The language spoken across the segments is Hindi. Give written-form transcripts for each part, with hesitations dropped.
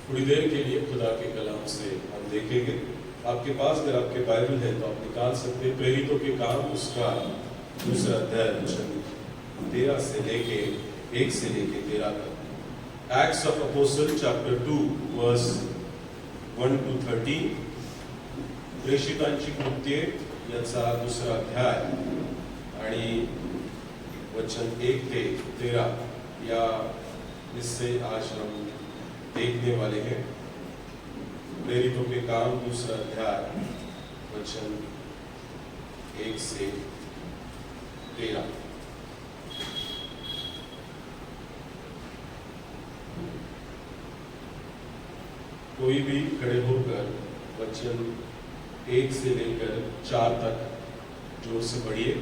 थोड़ी देर के लिए खुदा के कलाम से हम देखेंगे। आपके पास अगर आपके बाइबल है तो आप निकाल सकते हैं प्रेरितों के काम उसका दूसरा अध्याय वचन 13 से लेके 1 से लेके 13 तक। Acts of Apostle chapter 2 verse 1 to 13। प्रेषितांची कृत्ये याचा दुसरा अध्याय आणि वचन 1 से 13 या इससे आज हम देखने वाले हैं। प्रेरितों के काम दूसरा अध्याय वचन 1 से 13। कोई भी खड़े होकर वचन 1 से लेकर 4 तक जोर से पढ़िए।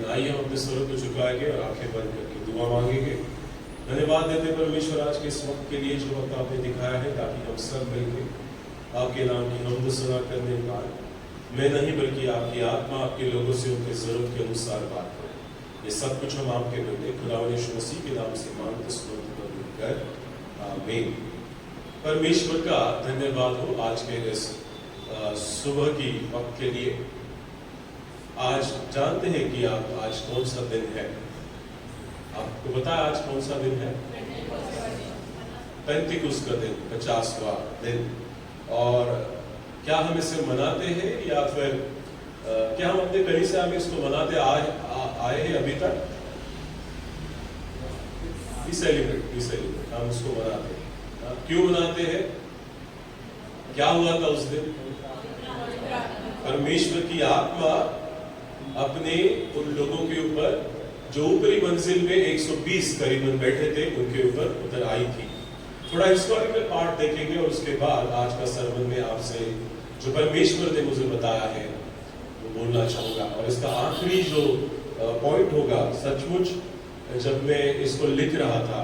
आइए हम अपने स्वरों को झुकाएंगे और आंखें बंद करके दुआ मांगेंगे। धन्यवाद देते परमेश्वर आज के इस वक्त के लिए जो वक्त आपने दिखाया है, ताकि हम सब मिलकर आपके नाम की हमद सना करने का मैं नहीं बल्कि आपकी आत्मा आपके लोगों से उनके जरूरत के अनुसार बात करें। ये सब कुछ हम आपके बेटे खुदावंद यीशु मसीह के नाम से मांगते कर आमीन। परमेश्वर का धन्यवाद हो आज के इस सुबह की वक्त के लिए। आज जानते हैं कि आप आज कौन सा दिन है? आपको पता है आज कौन सा दिन है? पेंटिकुस्त का दिन, 50वां दिन। और क्या हम इसे मनाते हैं या फिर क्या हम अपने कलीसिया में इसको मनाते आए हैं अभी तक? We celebrate, हम इसको मनाते हैं। क्यों मनाते हैं? क्या हुआ था उस दिन? परमेश्वर की आत्मा अपने उन लोगों के ऊपर जो ऊपरी मंजिल में 120 करीबन बैठे थे उनके ऊपर उतर आई थी। थोड़ा हिस्टोरिकल पार्ट देखेंगे और उसके बाद आज का सर्मन में आपसे जो परमेश्वर ने मुझे बताया है वो बोलना चाहूंगा। और इसका आखिरी जो पॉइंट होगा, सचमुच जब मैं इसको लिख रहा था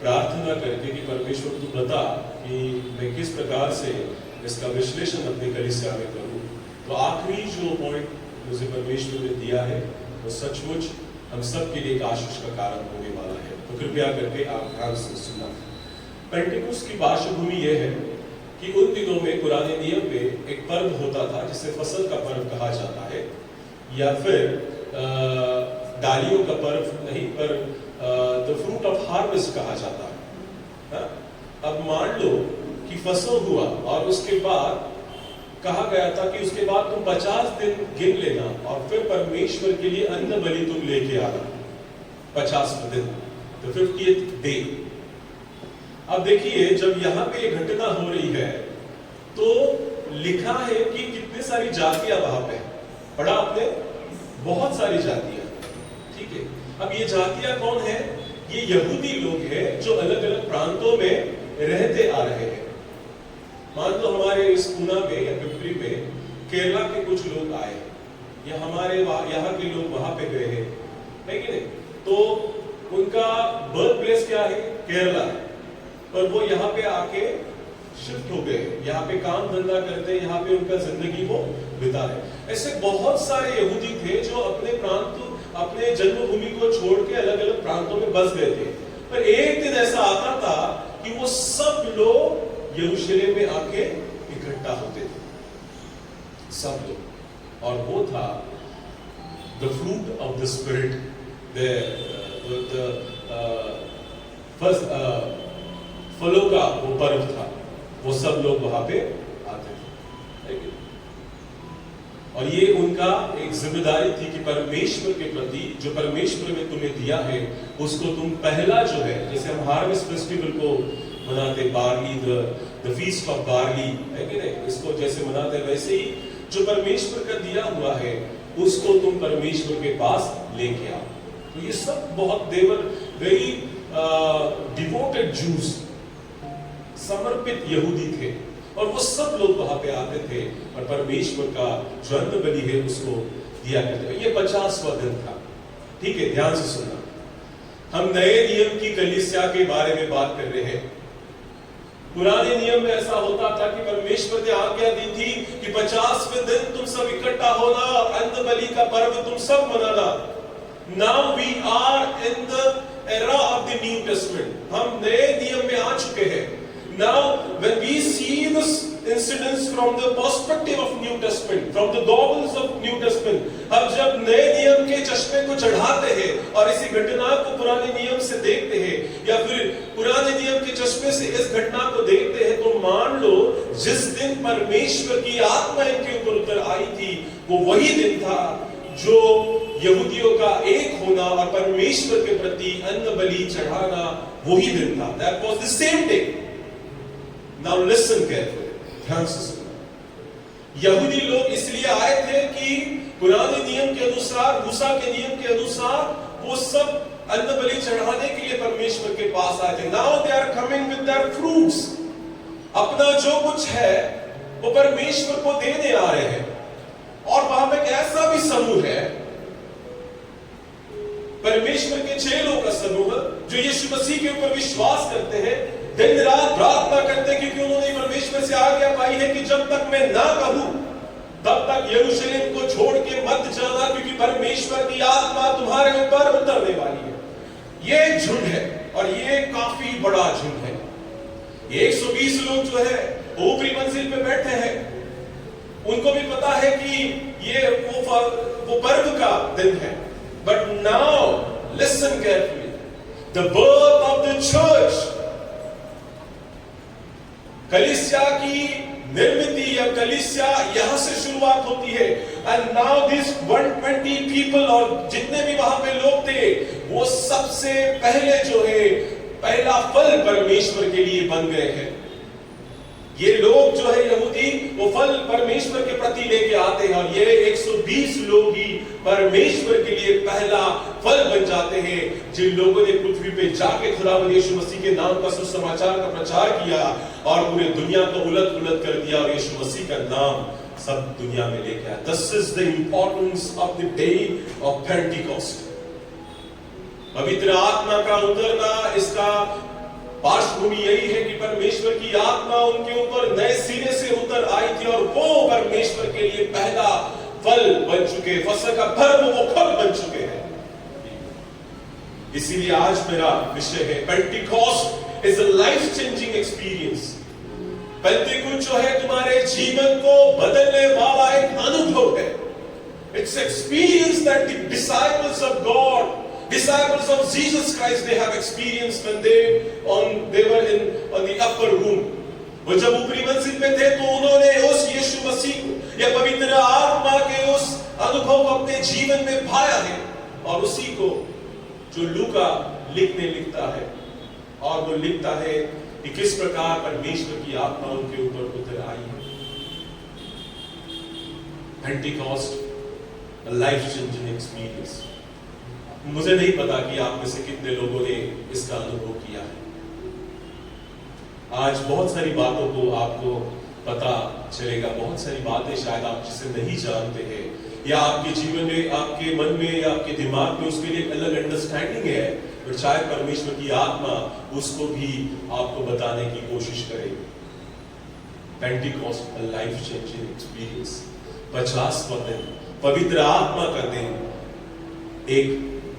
प्रार्थना करके कि परमेश्वर तू बता कि मैं किस प्रकार से इसका विश्लेषण अपने कलीसिया में करूं, तो आखिरी जो पॉइंट मुझे परमेश्वर ने दिया है वो सचमुच हम सब के लिए एक आशीष का कारण होने वाला है। तो कृपया करके आप ध्यान से सुनना। पेंटिकुस्त की पार्श्वभूमि यह है कि उन दिनों में पुराने नियम में एक पर्व होता था जिसे फसल का पर्व कहा जाता है, या फिर डालियों का पर्व नहीं पर द फ्रूट ऑफ हार्वेस्ट कहा जाता है। अब मान लो कि फसल हुआ और उसके बाद कहा गया था कि उसके बाद तुम 50 दिन गिन लेना और फिर परमेश्वर के लिए अन्न बलि तुम लेके आना 50वें दिन, तो 50th डे। अब देखिए जब यहाँ पे ये घटना हो रही है तो लिखा है कि कितनी सारी जातियां वहां पे, पढ़ा आपने? बहुत सारी जातियां, ठीक है। अब ये जातियां कौन है? ये यहूदी लोग हैं जो अलग अलग प्रांतों में रहते आ रहे हैं। मान लो हमारे इस पूना में या पिपरी में केरला के कुछ लोग आए या हमारे यहाँ के लोग वहां पे गए हैं, है कि नहीं? तो उनका बर्थ प्लेस क्या है? केरला है, पर वो यहाँ पे आके शिफ्ट हो गए, यहाँ पे काम धंधा करते, यहाँ पे उनका जिंदगी वो बिता है। ऐसे बहुत सारे यहूदी थे जो अपने प्रांत, अपने जन्मभूमि को छोड़ के अलग अलग प्रांतों में बस गए थे। पर एक दिन ऐसा आता था कि वो सब लोग यरूशलेम में आके इकट्ठा होते थे, सब लोग। और वो था the fruit of the spirit, फलों का वो पर्व था। वो सब लोग वहां पे आते थे, और ये उनका एक जिम्मेदारी थी कि परमेश्वर के प्रति जो परमेश्वर ने तुम्हें दिया है उसको तुम पहला जो है, जैसे हम हार्वेस्ट फेस्टिवल को मनाते, barley, the feast of barley, है कि नहीं? इसको जैसे मनाते वैसे ही जो परमेश्वर का दिया हुआ है उसको तुम परमेश्वर के पास लेके आओ। तो ये सब बहुत देवर वेरी डिवोटेड जूस, समर्पित यहूदी थे और वो सब लोग वहां पे आते थे और परमेश्वर का जो अन्न बलि है उसको दिया करते थे। ये 50वां दिन था। ठीक है, ध्यान से सुनना। हम नए नियम की कलीसिया के बारे में बात कर रहे हैं। पुराने नियम में ऐसा होता था कि परमेश्वर ने आज्ञा दी थी कि 50वें दिन तुम सब इकट्ठा होना और अन्न बलि का पर्व तुम सब मनाना। Now we are in the era of the New Testament. हम नए नियम में आ चुके हैं। Now, when we see this incidents from the perspective of New Testament, from the goggles of New Testament, अब जब नए नियम के चश्मे को चढ़ाते हैं और इसी घटना को पुराने नियम से देखते हैं या फिर पुराने नियम के चश्मे से इस घटना को देखते हैं, तो मान लो जिस दिन परमेश्वर की आत्मा इनके ऊपर उतर आई थी वो वही दिन था जो यहूदियों का एक होना और परमेश्वर के प्रति अन्न बलि चढ़ाना वही दिन था। That was the same day. Now listen carefully. ध्यान से सुनो। यहूदी लोग इसलिए आए थे कि पुराने नियम के अनुसार, मूसा के नियम के अनुसार वो सब अन्न बलि चढ़ाने के लिए परमेश्वर के पास आए थे। Now they are coming with their fruits. अपना जो कुछ है वो परमेश्वर को देने आ रहे हैं। और वहां पे एक ऐसा भी समूह है, परमेश्वर के चेलों का समूह जो यीशु मसीह के ऊपर विश्वास करते हैं, दिन रात प्रार्थना करते हैं, क्योंकि उन्होंने परमेश्वर से आज्ञा पाई है कि जब तक मैं ना कहूं तब तक यरूशलेम को छोड़ के मत जाना, क्योंकि परमेश्वर की आत्मा तुम्हारे ऊपर उतरने वाली है। ये झुंड है और ये काफी बड़ा झुंड है। 120 लोग जो है ऊपरी मंजिल पे बैठे हैं। उनको भी पता है कि ये वो पर्व का दिन है। But now listen carefully, the birth of the church, कलीसिया की निर्मित या कलीसिया यहां से शुरुआत होती है। एंड नाउ दिस 120 पीपल, और जितने भी वहां पे लोग थे वो सबसे पहले जो है पहला फल परमेश्वर के लिए बन गए हैं। ये लोग जो है यहूदी वो फल परमेश्वर के प्रति लेके आते हैं और ये 120 लोग ही परमेश्वर के लिए पहला फल बन जाते हैं, जिन लोगों ने पृथ्वी पे जाके खुदावंद यीशु मसीह के नाम का सुसमाचार का प्रचार किया और पूरे दुनिया को उलट-पुलट कर दिया और यीशु मसीह का नाम सब दुनिया में लेके आया। This is the importance of the day of Pentecost. पवित्र आत्मा का उतरना, इसका पार्श्वभूमि यही है कि परमेश्वर की आत्मा उनके ऊपर नए सिरे से उतर आई थी और वो परमेश्वर के लिए पहला फल बन चुके, फसह का पर्व वो फल बन चुके हैं। इसीलिए आज मेरा विषय है Pentecost is a life changing experience. Pentecost जो है तुम्हारे जीवन को बदलने वाला एक अनुभव है। It's experience that the disciples of God, disciples of Jesus Christ, they have experienced when they were on the upper room. वो जब ऊपरी मंजिल पे थे तो उन्होंने उस यीशु मसीह को या पवित्र आत्मा के उस अनुभव को अपने जीवन में पाया है। और उसी को जो लूका लिखता है और वो लिखता है कि किस प्रकार परमेश्वर की आत्मा उनके ऊपर उतर आई है। Pentecost, a life changing experience। मुझे नहीं पता कि आप में से कितने लोगों ने इसका अनुभव किया है। आज बहुत सारी बातों को आपको पता चलेगा, बहुत सारी बातें शायद आप जिसे नहीं जानते हैं या आपके जीवन में, आपके मन में या आपके दिमाग में उसके लिए एक अलग अंडरस्टैंडिंग है, और शायद परमेश्वर की आत्मा उसको भी आपको बताने की कोशिश करेगी। Pentecost, a life changing experience, 50वां दिन, पवित्र आत्मा का दिन, एक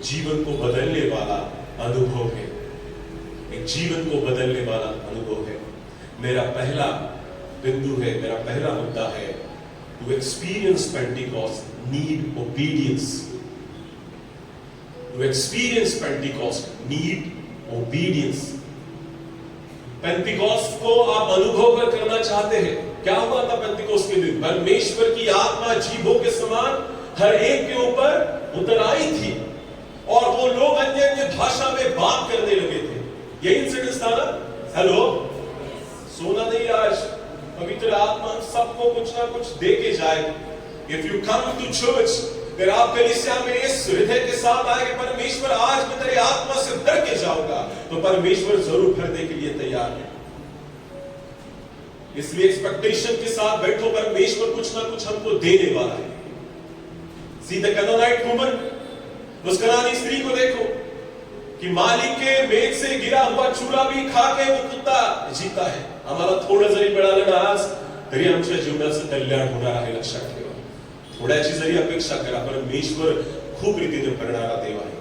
जीवन को बदलने वाला अनुभव है, एक जीवन को बदलने वाला अनुभव है। मेरा पहला बिंदु है, मेरा पहला मुद्दा है, to experience Pentecost need obedience. To experience Pentecost need obedience. Pentecost को आप अनुभव करना चाहते हैं। क्या हुआ था पेंटिकॉस्ट के दिन? परमेश्वर की आत्मा जीवों के समान हर एक के ऊपर उतर आई थी और वो लोग अन्य अन्य भाषा में बात करने लगे थे। यही इंसिडेंस था ना? हेलो, सोना नहीं आज, पवित्र आत्मा सबको कुछ ना कुछ दे के जाए। If you come to church, अगर आप कलीसिया में इस हृदय के साथ आए कि परमेश्वर आज मैं तेरी आत्मा से भर के जाऊंगा, तो परमेश्वर जरूर भरने के लिए तैयार है। इसलिए एक्सपेक्टेशन के साथ बैठो, परमेश्वर कुछ ना कुछ हमको देने वाला है। सी द कैनानाइट वुमन, उस कनानी स्त्री को देखो कि मालिक के मेज से गिरा हुआ चूरा भी खा के वो कुत्ता जीता है। आम्हाला थोडं जरी मिळालं ना आज, तरी आमच्या जीवनाचं कल्याण होणार आहे, लक्षात ठेवा। थोड्याची जरी अपेक्षा करा, परमेश्वर खूप रीतीने करणारा देव आहे।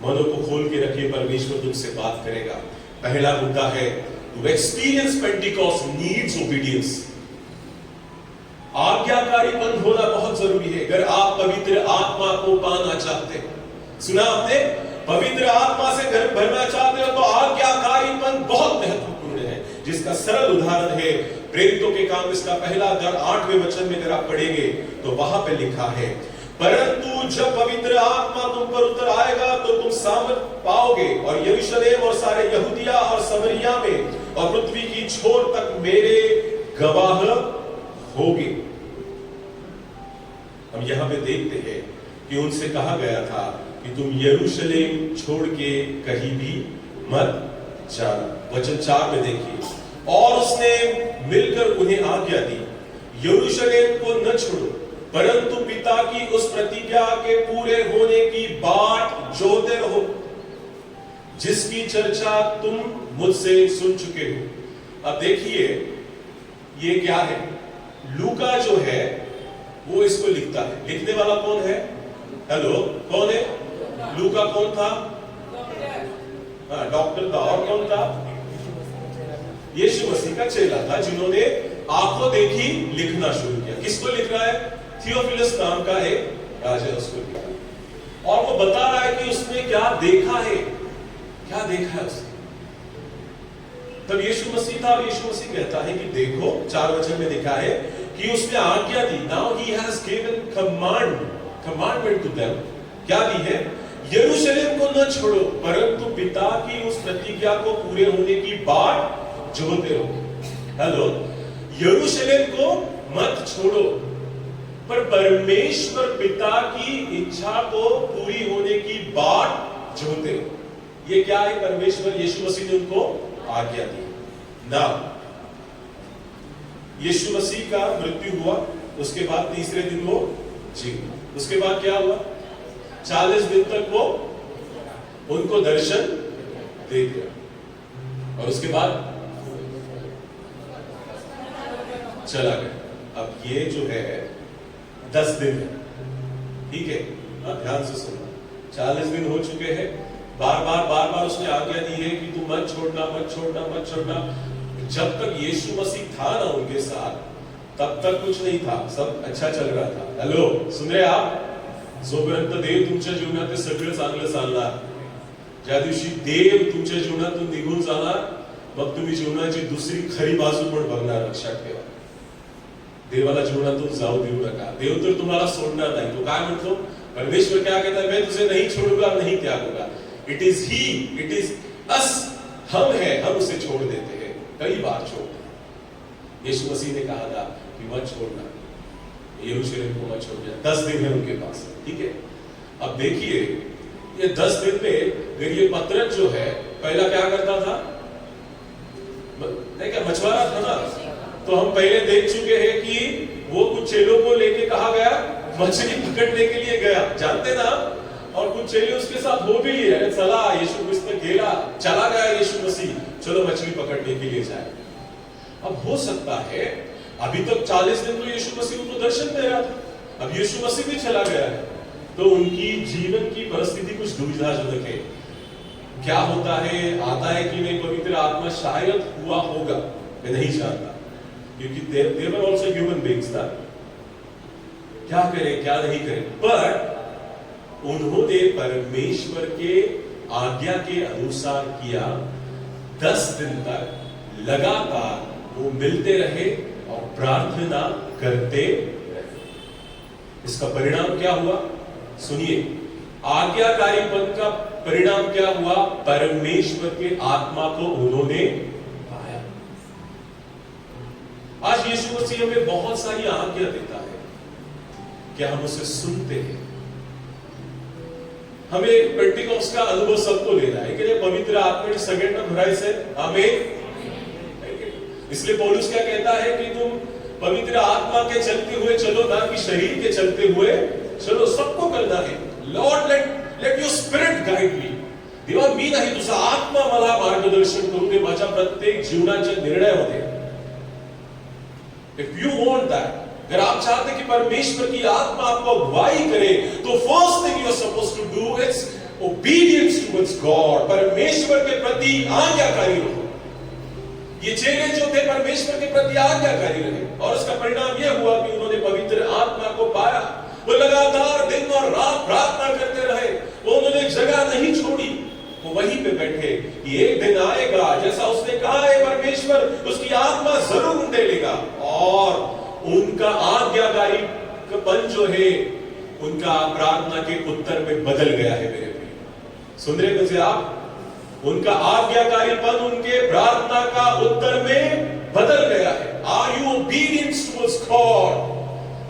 मनों को खोल के रखिए, परमेश्वर तुमसे बात करेगा। पहला मुद्दा है, to experience Pentecost needs obedience. आज्ञाकारीपन होना बहुत जरूरी है अगर आप पवित्र आत्मा को पाना चाहते हैं। सुना आपने, पवित्र आत्मा से घर भरना चाहते हो तो आज्ञाकारीपन बहुत महत्वपूर्ण है, जिसका सरल उदाहरण है प्रेरितों के काम इसका पहला अध्याय 8वें वचन में अगर आप पढ़ेंगे तो वहां पे लिखा है, परंतु जब पवित्र आत्मा तुम पर उतर आएगा तो तुम सामर्थ पाओगे और यरूशलेम और सारे यहूदिया और समरिया में और पृथ्वी की छोर तक मेरे गवाह होगे। हम यहां पे देखते हैं कि उनसे कहा गया था कि तुम यरूशलेम छोड़ के कहीं भी मत जाना। वचन 4 में देखिए, और उसने मिलकर उन्हें आज्ञा दी, यरूशलेम को न छोड़ो, परंतु पिता की उस प्रतिज्ञा के पूरे होने की बाट जोते रहो, जिसकी चर्चा तुम मुझसे सुन चुके हो। अब देखिए ये क्या है, लूका जो है वो इसको लिखता है। लिखने वाला कौन है? हेलो, कौन है? लूका कौन था? डॉक्टर था। और कौन था? यीशु मसीह का चेला था, जिन्होंने आंखों देखी लिखना शुरू किया। किसको लिख रहा है? थियोफिलस नाम का एक राजा उसको लिखा, और वो बता रहा है कि उसने क्या देखा है, क्या देखा है उसने। तब यीशु मसीह था और यीशु मसीह कहता है कि देखो, 4 वचन में लिखा है कि उसने आज्ञा दी। Now he has given commandment to them. क्या दी है? यरूशलेम को न छोड़ो, परंतु पिता की उस प्रतिज्ञा को पूरे होने की बाट जोते रहो। हेलो, यरूशलेम को मत छोड़ो, पर परमेश्वर पिता की इच्छा को पूरी होने की बाट जोते रहो। ये क्या है? परमेश्वर यीशु मसीह ने उनको आज्ञा दी ना। यीशु मसीह का मृत्यु हुआ, उसके बाद तीसरे दिन वो जी, उसके बाद क्या हुआ? 40 दिन तक वो उनको दर्शन दे दिया, और उसके बाद चला गया। अब ये जो है 10 दिन है, ठीक है, ध्यान से सुनना। 40 दिन हो चुके हैं, बार बार उसने आज्ञा दी है कि तू मत छोड़ना, मत छोड़ना, मत छोड़ना। जब तक यीशु मसीह था ना उनके साथ, तब तक कुछ नहीं था, सब अच्छा चल रहा था। हेलो, सुन रहे आप? जोपर्यंत देव तुमच्या जीवनात सगळं चांगलं चालणार, ज्या दिवशी देव तुमच्या जीवनातून निघून जाणार, मग तुम्ही जीवनाची दुसरी खरी बाजू पण बघणार, लक्षात ठेवा। देवाला जीवनातून जाऊ देऊ नका। देव तर तुम्हाला सोडणार नाही। तो काय म्हणतो? परमेश्वर क्या कहता है? मैं तुझे नहीं छोड़ूंगा, नहीं त्यागूंगा। It is he, it is us, हम है, हम उसे छोड़ देते हैं, कई बार छोड़ते हैं। यीशु मसीह ने कहा था कि मत छोड़ना, यरूशलेम को मत छोड़ना। 10 दिन है उनके पास, ठीक है। अब देखिए ये 10 दिन में ये पतरस जो है पहला क्या करता था? नहीं क्या मछुआरा था ना, तो हम पहले देख चुके हैं कि वो कुछ चेलों को लेके कहा गया, मछली पकड़ने के लिए गया, जानते ना, और कुछ चेले उसके साथ हो भी लिए। चला यीशु क्रिस्त गेला, चला गया यीशु मसीह, चलो मछली पकड़ने के लिए जाए। अब हो सकता है अभी तक 40 दिन तो यीशु मसीह उनको दर्शन दे रहा था, अब यीशु मसीह भी चला गया है, तो उनकी जीवन की परिस्थिति कुछ दुविधाजनक है। क्या होता है, आता है कि नहीं पवित्र आत्मा? शायद हुआ होगा, मैं नहीं जानता, क्योंकि they were also human beings था। क्या करें क्या नहीं करें, पर उन्होंने परमेश्वर के आज्ञा के अनुसार किया। 10 दिन तक लगातार वो मिलते रहे और प्रार्थना करते रहे। इसका परिणाम क्या हुआ? सुनिए, आज्ञाकारीपन का परिणाम क्या हुआ? परमेश्वर के आत्मा को उन्होंने पाया। आज यीशु मसीह हमें बहुत सारी आज्ञा देता है, क्या हम उसे सुनते हैं? हमें पेंटिकॉस्ट का अनुभव सबको लेना है कि पवित्र आत्म्याने सगळ्यांना भरायचंय। आमेन। इसलिए पौलुस क्या कहता है कि तुम पवित्र आत्मा के चलते हुए चलो, ना कि शरीर के चलते हुए चलो। सबको करना है। Lord let your spirit guide me. देवा, मी नाही, तुझा आत्मा मला मार्गदर्शन करू दे माझ्या प्रत्येक जीवनाच्या निर्णयामध्ये। इफ यू वांट दैट, अगर आप चाहते कि परमेश्वर की आत्मा आपको अगुवाई करे, तो first thing you are supposed to do is obedience towards God. परमेश्वर के प्रति आज्ञाकारी रहो। ये चेले जो थे परमेश्वर के प्रति आज्ञाकारी रहे, और उसका परिणाम यह हुआ कि उन्होंने पवित्र आत्मा को पाया। वो लगातार दिन और रात प्रार्थना करते रहे। वो उन्होंने जगह नहीं छोड़ी। वो वहीं पे बैठे कि एक दिन आएगा, जैसा उसने कहा है परमेश्वर, उसकी आत्मा जरूर उंडेलेगा। और उनका आज्ञाकारीपन जो है, उनका प्रार्थना के उत्तर में बदल गया है। मेरे प्रिय, सुन रहे मुझे आप? उनका आज्ञाकारीपन उनके प्रार्थना का उत्तर में बदल गया है। Are you obedient towards God?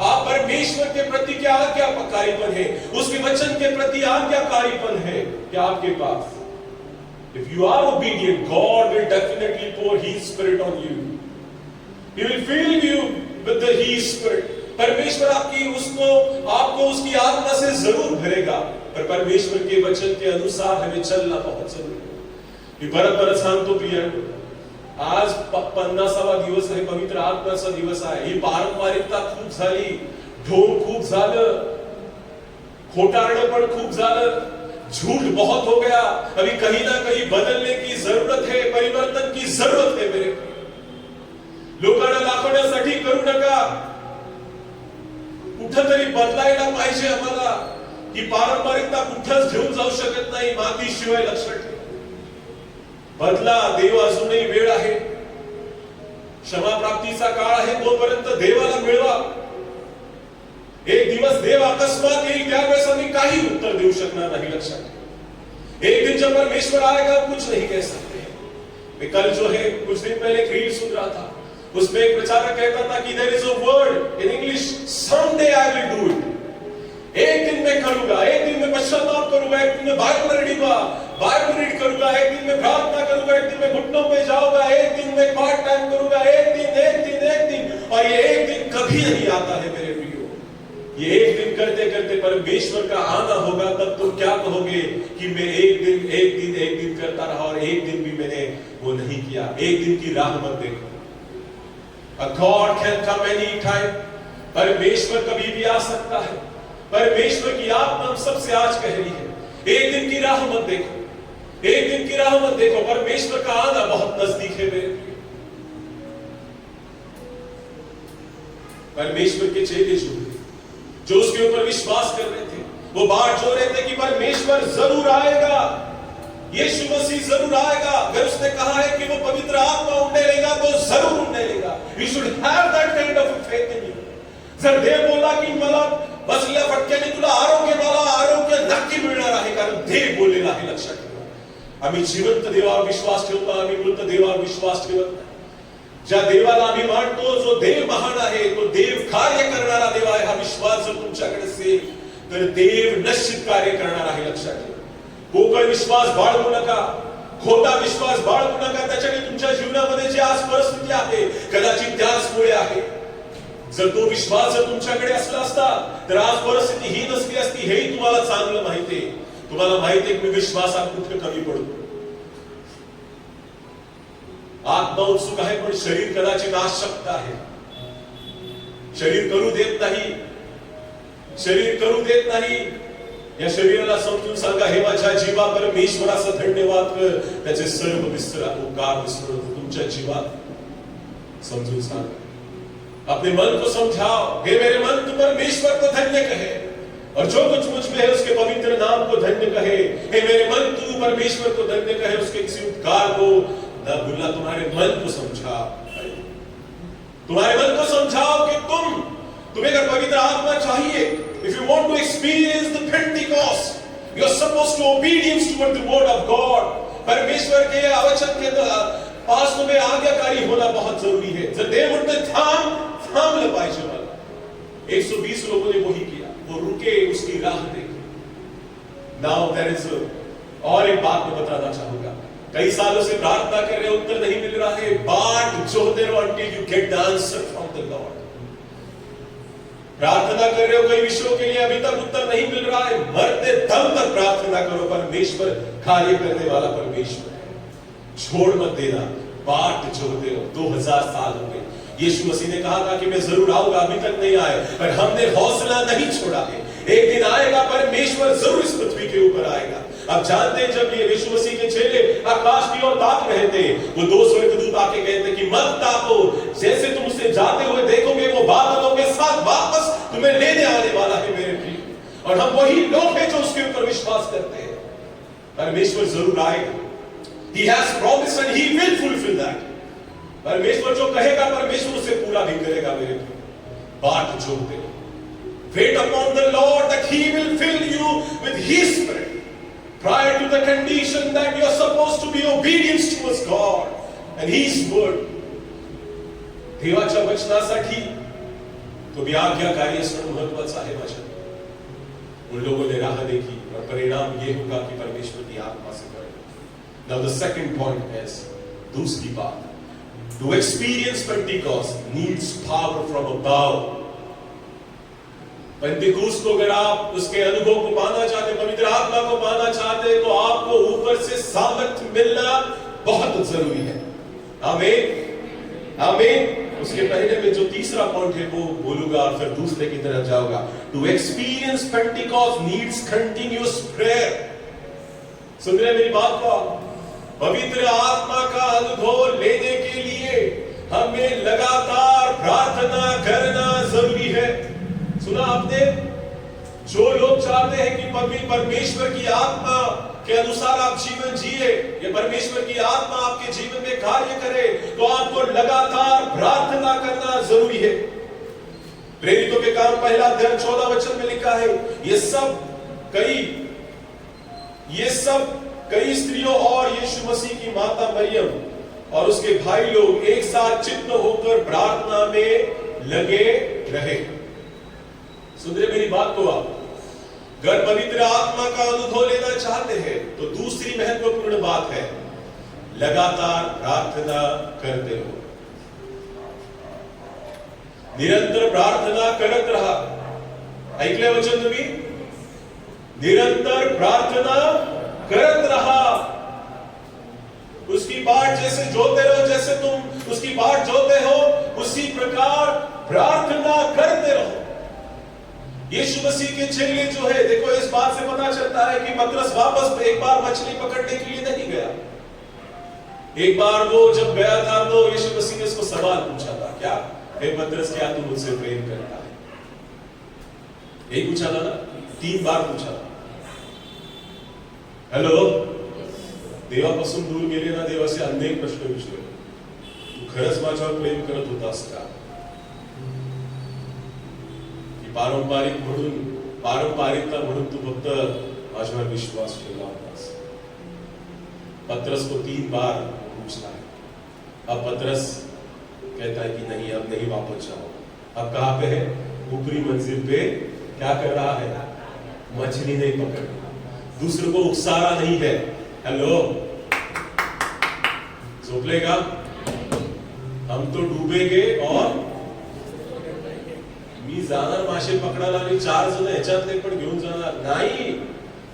आप परमेश्वर के प्रति क्या आज्ञाकारीपन है, उसके वचन के प्रति आज्ञाकारीपन है क्या आपके पास? If you are obedient, God will definitely pour His Spirit on you. He will fill you with the His Spirit. परमेश्वर आपको उसकी आत्मा से जरूर भरेगा, पर परमेश्वर के वचन के अनुसार हमें चलना बहुत जरूरी है। मी परत सांगतो प्रिय, आज 50वा दिवस आहे, पवित्र आत्म्याचा दिवस आहे। ही पारंपरिकता खूप झाली, ढोंग खूप झालं, खोटारडं पण खूप झालं, झूठ बहुत हो गया। अभी कहीं ना कहीं बदलने की जरूरत है, परिवर्तन की जरूरत है। मेरे लोकांना दाखवण्यासाठी करू नका, कुठेतरी बदलायला पाहिजे आम्हाला। ही पारंपरिकता कुठेच घेऊन जाऊ शकत नाही मातीशिवाय, लक्षात ठेवा। बदला, देव अजूनही वेळ आहे, क्षमा प्राप्तीचा काळ आहे, तोपर्यंत देवाला मिळवा। एक दिवस देव अकस्मात येईल, त्यावेळेस आम्ही काही उत्तर देऊ शकणार नाही, लक्षात। एक दिन जब परमेश्वर आएगा, कुछ नहीं कह सकते। मैं कल जो है कुछ दिन पहले एक रील सुन रहा था, उसमें एक प्रचारक कहता था कि there is a word in English, someday I will do it. एक दिन मैं करूंगा, एक दिन मैं पश्चाताप करूंगा, एक दिन मैं बाइबल रीड करूंगा, एक दिन मैं प्रार्थना करूंगा, एक दिन मैं घुटनों पे जाऊंगा, एक दिन मैं पार्ट टाइम करूंगा, एक दिन। और ये एक दिन कभी नहीं आता है मेरे प्रियो। ये एक दिन करते करते परमेश्वर का आना होगा, तब तुम क्या कहोगे कि मैं एक दिन करता रहा और एक दिन भी मैंने वो नहीं किया। एक दिन की राह मत देखो। A God can come any time। परमेश्वर कभी भी आ सकता है। परमेश्वर की आत्मा हम सबसे आज कह रही है, एक दिन की राह मत देखो, एक दिन की राह मत देखो। परमेश्वर का आना बहुत नजदीक है मेरे। परमेश्वर के चेले जो उसके ऊपर विश्वास कर रहे थे, वो बात जो रहे थे कि परमेश्वर जरूर आएगा, यीशु मसीह जरूर आएगा। अगर उसने कहा है कि वो पवित्र आत्मा उंडेलेगा, तो जरूर उंडेलेगा। We should have that kind of faith in you। जर देव बोला की मला बसल्या फटक्याने तुला आरोग्य नक्की मिळणार आहे, कारण देव बोललेला आहे, लक्षात ठेवा। आम्ही जिवंत देवावर विश्वास ठेवतो, आम्ही मृत देवावर विश्वास ठेवत नाही। ज्या देवाला आम्ही मानतो, जो देव महान आहे, तो देव कार्य करणारा देव आहे, हा विश्वास जर तुमच्याकडे असेल तर देव निश्चित कार्य करणार आहे, लक्षात ठेवा। पोकळ विश्वास बाळगू नका, खोटा विश्वास बाळगू नका। त्याच्याने तुमच्या जीवनामध्ये जी आज परिस्थिती आहे, कदाचित त्याचमुळे आहे। जर तो विश्वास जर तुमच्याकडे असला असता, तर आज परिस्थिती ही नसली असती, हेही तुम्हाला चांगलं माहिती आहे। तुम्हाला माहिती आहे की विश्वासात कुठे कमी पडतो। आत्मा उत्सुक आहे, पण शरीर कदाचित आशक्त आहे। शरीर करू देत नाही। या शरीराला समजून सांगा, हे माझ्या जीवा परमेश्वराचा धन्यवाद कर, त्याचे सर्व उपकार विसरू नको। तुमच्या जीवात समजून सांगा, अपने मन को समझाओ, हे मेरे मन तू परमेश्वर को धन्य कहे, और जो कुछ मुझ में है उसके पवित्र नाम को धन्य कहे। हे मेरे मन तू परमेश्वर को धन्य कहे, उसके किसी उपकार को न भूलना। तुम्हारे मन को समझाओ, तुम्हारे मन को समझाओ कि तुम्हें अगर पवित्र आत्मा चाहिए, if you want to experience the Pentecost, you are supposed to obedience toward the word of God। परमेश्वर के वचन के पास तुम्हें आज्ञाकारी होना बहुत जरूरी है। जर देव म्हणते थांबलं पाहिजे मला। 120 लोगों ने वही किया, वो रुके, उसकी राह देखी। नाउ देयर इज और एक बात मैं बताना चाहूंगा। कई सालों से प्रार्थना कर रहे हो, उत्तर नहीं मिल रहा है, बाट जोहते रहो until you get the answer from the Lord। प्रार्थना कर रहे हो कई विषयों के लिए, अभी तक उत्तर नहीं मिल रहा है, मरते दम तक प्रार्थना करो, परमेश्वर कार्य करने वाला परमेश्वर है, छोड़ मत देना, बाट जोहते रहो। 2000 साल हो गए, यीशु मसीह ने कहा था कि मैं जरूर आऊंगा, अभी तक नहीं आए, पर हमने हौसला नहीं छोड़ा है, एक दिन आएगा, परमेश्वर जरूर इस पृथ्वी के ऊपर आएगा। अब जानते हैं जब ये यीशु मसीह के चेले आकाश की ओर ताक रहे थे, वो 2 स्वर्गदूत आके कहते कि मत ताको, जैसे तुम उससे जाते हुए देखोगे वो बादलों के साथ वापस तुम्हें लेने आने वाला है मेरे प्रिय। और हम वही लोग हैं जो उसके ऊपर विश्वास करते हैं, परमेश्वर जरूर आएगा। He has promised and he will fulfill that। परमेश्वर जो कहेगा परमेश्वर उसे पूरा भी करेगा मेरे प्रिय। बाट जोहते रहो, wait upon the Lord that he will fill you with his spirit prior to the condition that you are supposed to be obedient towards God and his word। देवाच्या वचनासाठी तुम्ही आज्ञाकारी असणं महत्वाचं आहे माझ्या। उन लोगों ने राह देखी और परिणाम ये होगा कि परमेश्वर की आत्मा से भरे। Now the second point is, दूसरी बात, to experience Pentecost needs power from above। पेंतिकुस्त को अगर आप उसके अनुभव को पाना चाहते, पवित्र आत्मा को पाना चाहते, तो आपको ऊपर से सामर्थ्य मिलना बहुत जरूरी है। आमीन, आमीन। उसके पहले में जो तीसरा पॉइंट है वो बोलूंगा और फिर दूसरे की तरफ जाऊंगा। To experience Pentecost needs continuous prayer. सुन रहे मेरी बात को? पवित्र आत्मा का अनुभव लेने के लिए हमें लगातार प्रार्थना करना जरूरी है। सुना आपने? जो लोग चाहते हैं कि परमेश्वर की आत्मा के अनुसार आप जीवन जिए, ये परमेश्वर की आत्मा आपके जीवन में कार्य करे, तो आपको लगातार प्रार्थना करना जरूरी है। प्रेरितों के काम 1 अध्याय 14 वचन में लिखा है, ये सब कई स्त्रियों और यीशु मसीह की माता मरियम और उसके भाई लोग एक साथ चित्त होकर प्रार्थना में लगे रहे। सुन रहे मेरी बात को आप? अगर पवित्र आत्मा का अनुभव लेना चाहते हैं तो दूसरी महत्वपूर्ण बात है, लगातार प्रार्थना करते रहो। निरंतर प्रार्थना करत रहा। ऐकले वचन तुम्ही? निरंतर प्रार्थना करत रहा। उसकी बाट जैसे जोते रहो, जैसे तुम उसकी बाट जोते हो, उसी प्रकार प्रार्थना करते रहो। यीशु मसीह के चेले जो है, देखो इस बात से पता चलता है कि पतरस वापस एक बार मछली पकड़ने के लिए नहीं गया। एक बार वो जब गया था तो यीशु मसीह ने उसको सवाल पूछा था, क्या हे पतरस, क्या तू मुझसे प्रेम करता है? यही पूछा था ना? 3 बार पूछा था। हॅलो, देवापासून दूर गेले ना, देवाचे अनेक प्रश्न विचारले, तू खरंच माझ्यावर प्रेम करत होतास का? पारंपरिकता म्हणून तू फक्त माझ्यावर विश्वास ठेवला होतास? पतरस को 3 बार पूछा है। अब पतरस कहता है कि नहीं, अब नहीं वापस जाओ। अब कहां पे है? ऊपरी मंजिल पे क्या कर रहा है? मछली नहीं पकड़ रहा, दूसरे को उकसारा नहीं है। हेलो, झोपलेगा? हम तो डूबेगे और मी जाणार मासे पकडायला आणि 4 जण ह्याच्यातले पण घेऊन जाणार नाही।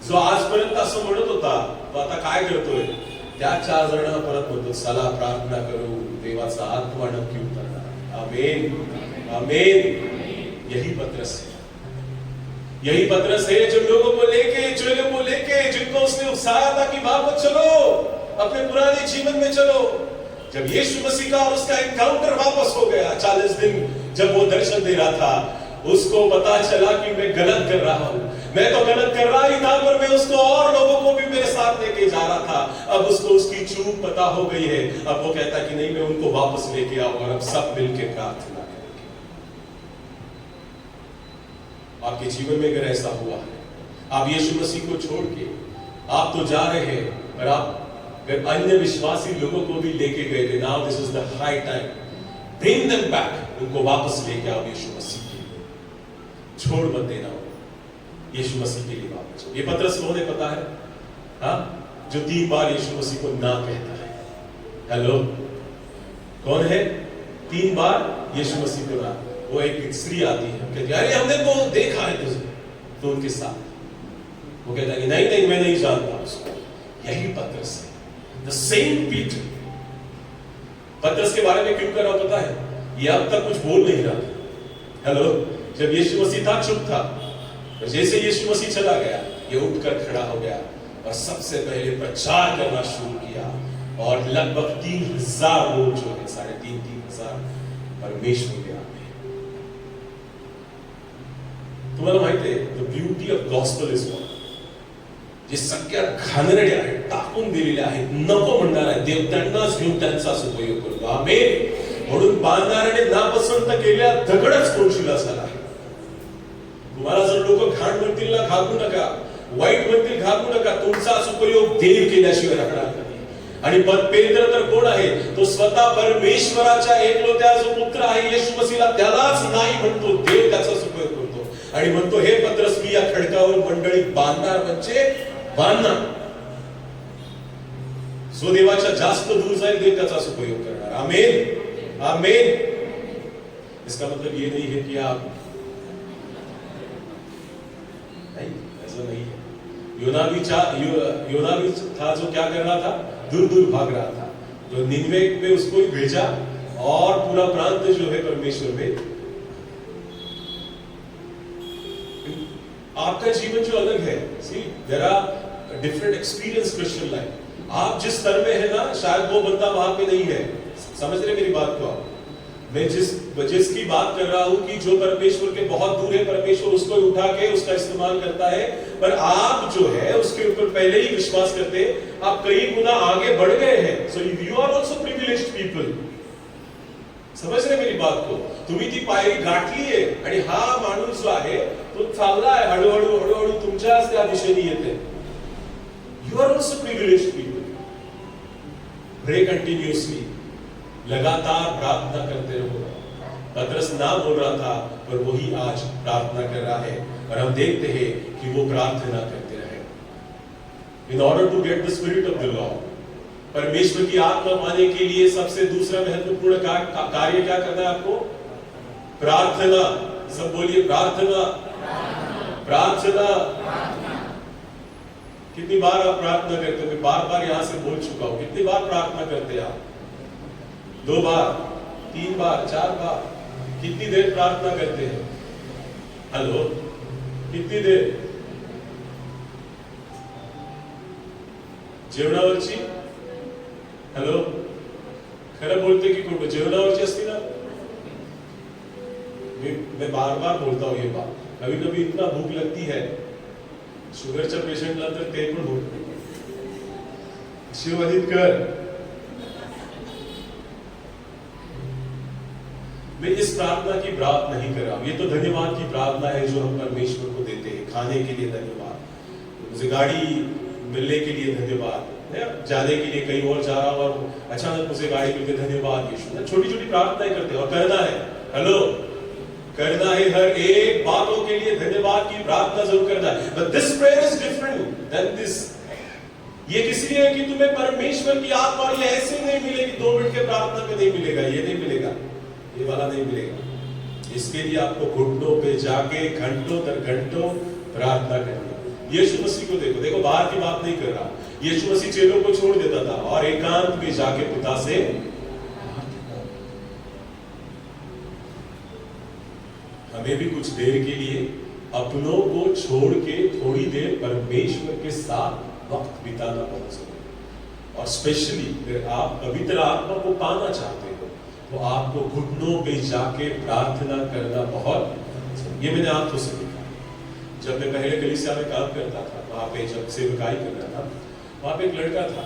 जो आजपर्यंत असं म्हणत होता तो आता काय करतोय? त्या 4 जणांना परत म्हणतो, चला प्रार्थना करू, देवाचा आत्मा नक्की उतरणार। आमीन, आमीन। यही पतरस है, यही पतरस है जिन लोगों को लेके जिनको उसने उकसाया था कि वापस चलो, अपने पुराने जीवन में चलो। जब यीशु मसीह का और उसका एनकाउंटर वापस हो गया, 40 दिन जब वो दर्शन दे रहा था, उसको पता चला कि मैं गलत कर रहा हूं। मैं तो गलत कर रहा ही था, पर मैं उसको और लोगों को भी मेरे साथ लेके जा रहा था। अब उसको उसकी चूक पता हो गई है। अब वो कहता कि नहीं, मैं उनको वापस लेके आऊंगा और अब सब मिलकर प्रार्थना करेंगे। आपके जीवन में अगर ऐसा हुआ है, आप यीशु मसीह को छोड़ के आप तो जा रहे हैं, पर आप अगर अन्य विश्वासी लोगों को भी लेके गए थे, now this is the high time, bring them back. उनको वापस लेके आओ यीशु मसीह के लिए, छोड़ मत देना यीशु मसीह के लिए वापस। ये पतरस को ने पता है, हाँ, जो 3 बार यीशु मसीह को ना कहता है? हेलो, कौन है? 3 बार यीशु मसीह को ना। वो एक स्त्री आती है, कहती है अरे हमने तो देखा है तुझे, तो उनके साथ वो कहता है कि नहीं नहीं मैं नहीं जानता उसको। यही पतरस है, द सेम पीटर। पतरस के बारे में क्यों कर रहा पता है? ये अब तक कुछ बोल नहीं रहा था। हेलो, जब यीशु मसीह था चुप था, और जैसे यीशु मसीह चला गया ये उठकर खड़ा हो गया और सबसे पहले प्रचार करना शुरू किया। और लगभग 3000 लोग जो है, 3,500 परमेश्वर के आते हैं। तुम्हाला माहिती आहे, the beauty of gospel is what, जे सगळ्यात घाणेरडे आहेत, टाकून दिलेले आहेत, नको म्हणणार आहे, देव त्यांनाच घेऊन त्यांचाच उपयोग करतो. आमेन. म्हणून बांधणाऱ्याने नापसंत केलेला दगडच कोळशीला झाला. तुम्हाला जर लोक घाण म्हणतील ना, घाबरू नका. वाईट म्हणतील, घाबरू नका. तुमचाच उपयोग देव केल्याशिवाय राहणार नाही. आणि पेत्र तर कोण आहे? तो स्वतः परमेश्वराच्या एकलोत्या जो पुत्र आहे येशू मसीहला, त्यालाच नाही म्हणतो. देव त्याचाच उपयोग करतो आणि म्हणतो हे पत्रस, मी या खडकावर मंडळी बांधणार, म्हणजे बांधणार. जो देवाच्या जास्त दूर जाईल देव त्याचाच उपयोग करणार. आमेन, आमेन. इसका मतलब ये नहीं है कि आप नहीं, ऐसा नहीं है. योना भी था जो क्या कर रहा था? दूर दूर भाग रहा था. तो निनवे में उसको ही भेजा और पूरा प्रांत जो है परमेश्वर में. आपका जीवन जो अलग है, see there are different experience Christian life. आप जिस स्तर में है ना, शायद वो बंदा वहां पे नहीं है. समझ रहे मेरी बात को आप? मैं जिसकी बात कर रहा हूं कि जो परमेश्वर के बहुत दूर है, परमेश्वर उसको उठा के उसका इस्तेमाल करता है. पर आप जो है उसके ऊपर पहले ही विश्वास करते, आप कई गुना आगे बढ़ गए हैं. So you are also privileged people. समझ रहे मेरी बात को? तुम्ही ती पायरी गाठली आहे आणि हा माणूस जो आहे तो चाललाय हळूहळू हळूहळू तुमच्याच त्या दिशेने येते. You are also privileged people. Pray continuously, लगातार प्रार्थना करते रहो. पतरस ना बोल रहा था, पर वही आज प्रार्थना कर रहा है. और हम देखते हैं कि वो प्रार्थना करते रहे. In order to get the spirit of the Lord, परमेश्वर की आत्मा पाने के लिए सबसे दूसरा महत्वपूर्ण कार्य क्या करना है आपको? प्रार्थना. सब बोलिए प्रार्थना, प्रार्थना. कितनी बार आप प्रार्थना करते हो? मैं बार बार यहां से बोल चुका हूं. कितनी बार प्रार्थना करते हैं आप? 2 बार, 3 बार, 4 बार? कितनी देर प्रार्थना करते हैं? हेलो, कितनी देर? जेवणावरची? हेलो, खरं बोलते की खोटं? जेवणावरची असती ना. मैं बार बार बोलता हूं ये बात. कभी कभी इतना भूख लगती है शुगरच्या पेशंटला, तर ते पण होत नाही. शिववादित कर. मैं इस प्रार्थना की बात नहीं कर रहा हूं. ये तो धन्यवाद की प्रार्थना है जो हम परमेश्वर को देते हैं. खाने के लिए धन्यवाद, मुझे गाड़ी मिलने के लिए धन्यवाद, जाने के लिए कहीं और जा रहा हूं और अचानक मुझे गाड़ी मिल गई, धन्यवाद यीशु. छोटी छोटी प्रार्थनाएं करते हैं और करना है. हेलो, करना है. हर एक बातों के लिए धन्यवाद की प्रार्थना जरूर करना है. But this prayer is different than this. ये किस लिए है कि तुम्हें परमेश्वर की आत्मा ये ऐसे नहीं मिलेगी 2 मिनट के प्रार्थना में नहीं मिलेगा. ये नहीं मिलेगा, ये वाला नहीं मिलेगा. इसके लिए आपको घुटनों पे जाके घंटों दर घंटों प्रार्थना करनी. यीशु मसीह को देखो, देखो बाहर की बात नहीं कर रहा. यीशु मसीह चेलों को छोड़ देता था और एकांत में जाके पिता से. हमें भी कुछ देर के लिए अपनों को छोड़ के थोड़ी देर परमेश्वर के साथ वक्त बिताना बहुत जरूरी है. और स्पेशली अगर आप पवित्र आत्मा को पाना चाहते हो तो आपको घुटनों पे जाके प्रार्थना करना बहुत. ये मैंने आपको से देखा. जब मैं पहले कलीसिया में काम करता था, वहां पे जब सेवकाई करता था, वहां पे एक लड़का था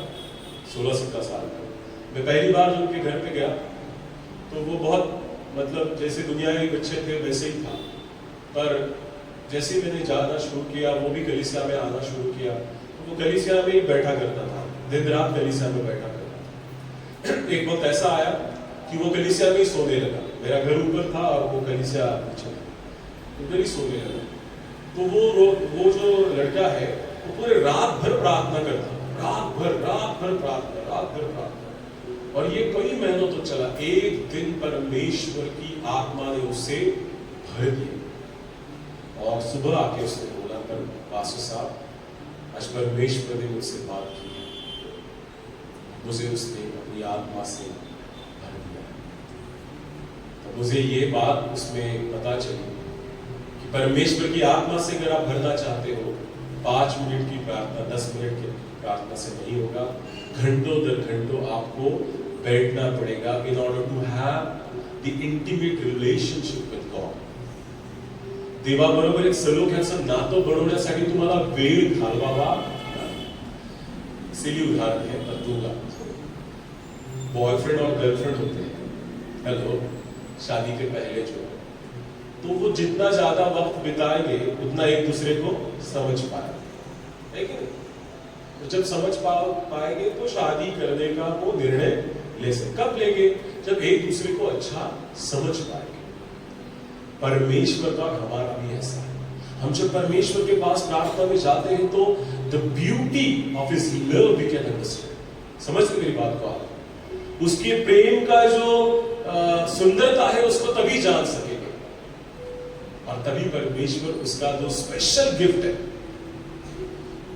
16-17 साल का. मैं पहली बार जब उनके घर पे गया तो वो बहुत मतलब जैसे दुनिया के बच्चे थे वैसे ही था. पर जैसे मैंने जाना शुरू किया, वो भी कलीसिया में आना शुरू किया, तो वो कलीसिया में ही बैठा करता था. दिन रात कलीसिया में बैठा करता था. एक वक्त ऐसा आया कि वो कलीसिया में ही सोने लगा. मेरा घर ऊपर था और वो कलीसिया नीचे था, उधर ही सोने लगा. तो वो जो लड़का है वो पूरे रात भर प्रार्थना करता. रात भर प्रार्थना, रात भर प्रार्थना। और ये कई महीनों तो चला। एक दिन परमेश्वर की आत्मा ने उसे भर दिया और सुबह आके उसने बोला, पर पास्टर साहब, आज परमेश्वर ने मुझसे बात की, मुझे उसने अपनी आत्मा से भर दिया। तो मुझे ये बात उसमें पता चली कि परमेश्वर की आत्मा से अगर आप भरना चाहते हो, 5 मिनट की प्रार्थना, 10 मिनट की प्रार्थना से नहीं होगा। घंटों दर घंटों आपको बैठना पड़ेगा in order to have the intimate relationship with God. देवाबरोबर एक सलोख्याचं नातं बनवण्यासाठी तुम्हाला वेळ घालवावा लागेल. सिली उदाहरण है पत्तू का। बॉयफ्रेंड और गर्लफ्रेंड होते हैं, हेलो, शादी के पहले जो, तो वो जितना ज्यादा वक्त बिताएंगे उतना एक दूसरे को समझ पाएंगे, है कि नहीं? तो जब समझ पाएंगे तो शादी करने का वो निर्णय ले सकते। कब लेंगे? जब एक दूसरे को अच्छा समझ पाएंगे। परमेश्वर का हमारा भी ऐसा है। हम जब परमेश्वर के पास प्रार्थना में जाते हैं तो the beauty of his love we can understand. समझते मेरी बात को आप? उसके प्रेम का जो सुंदरता है उसको तभी जान सकेंगे, और तभी परमेश्वर उसका जो स्पेशल गिफ्ट है,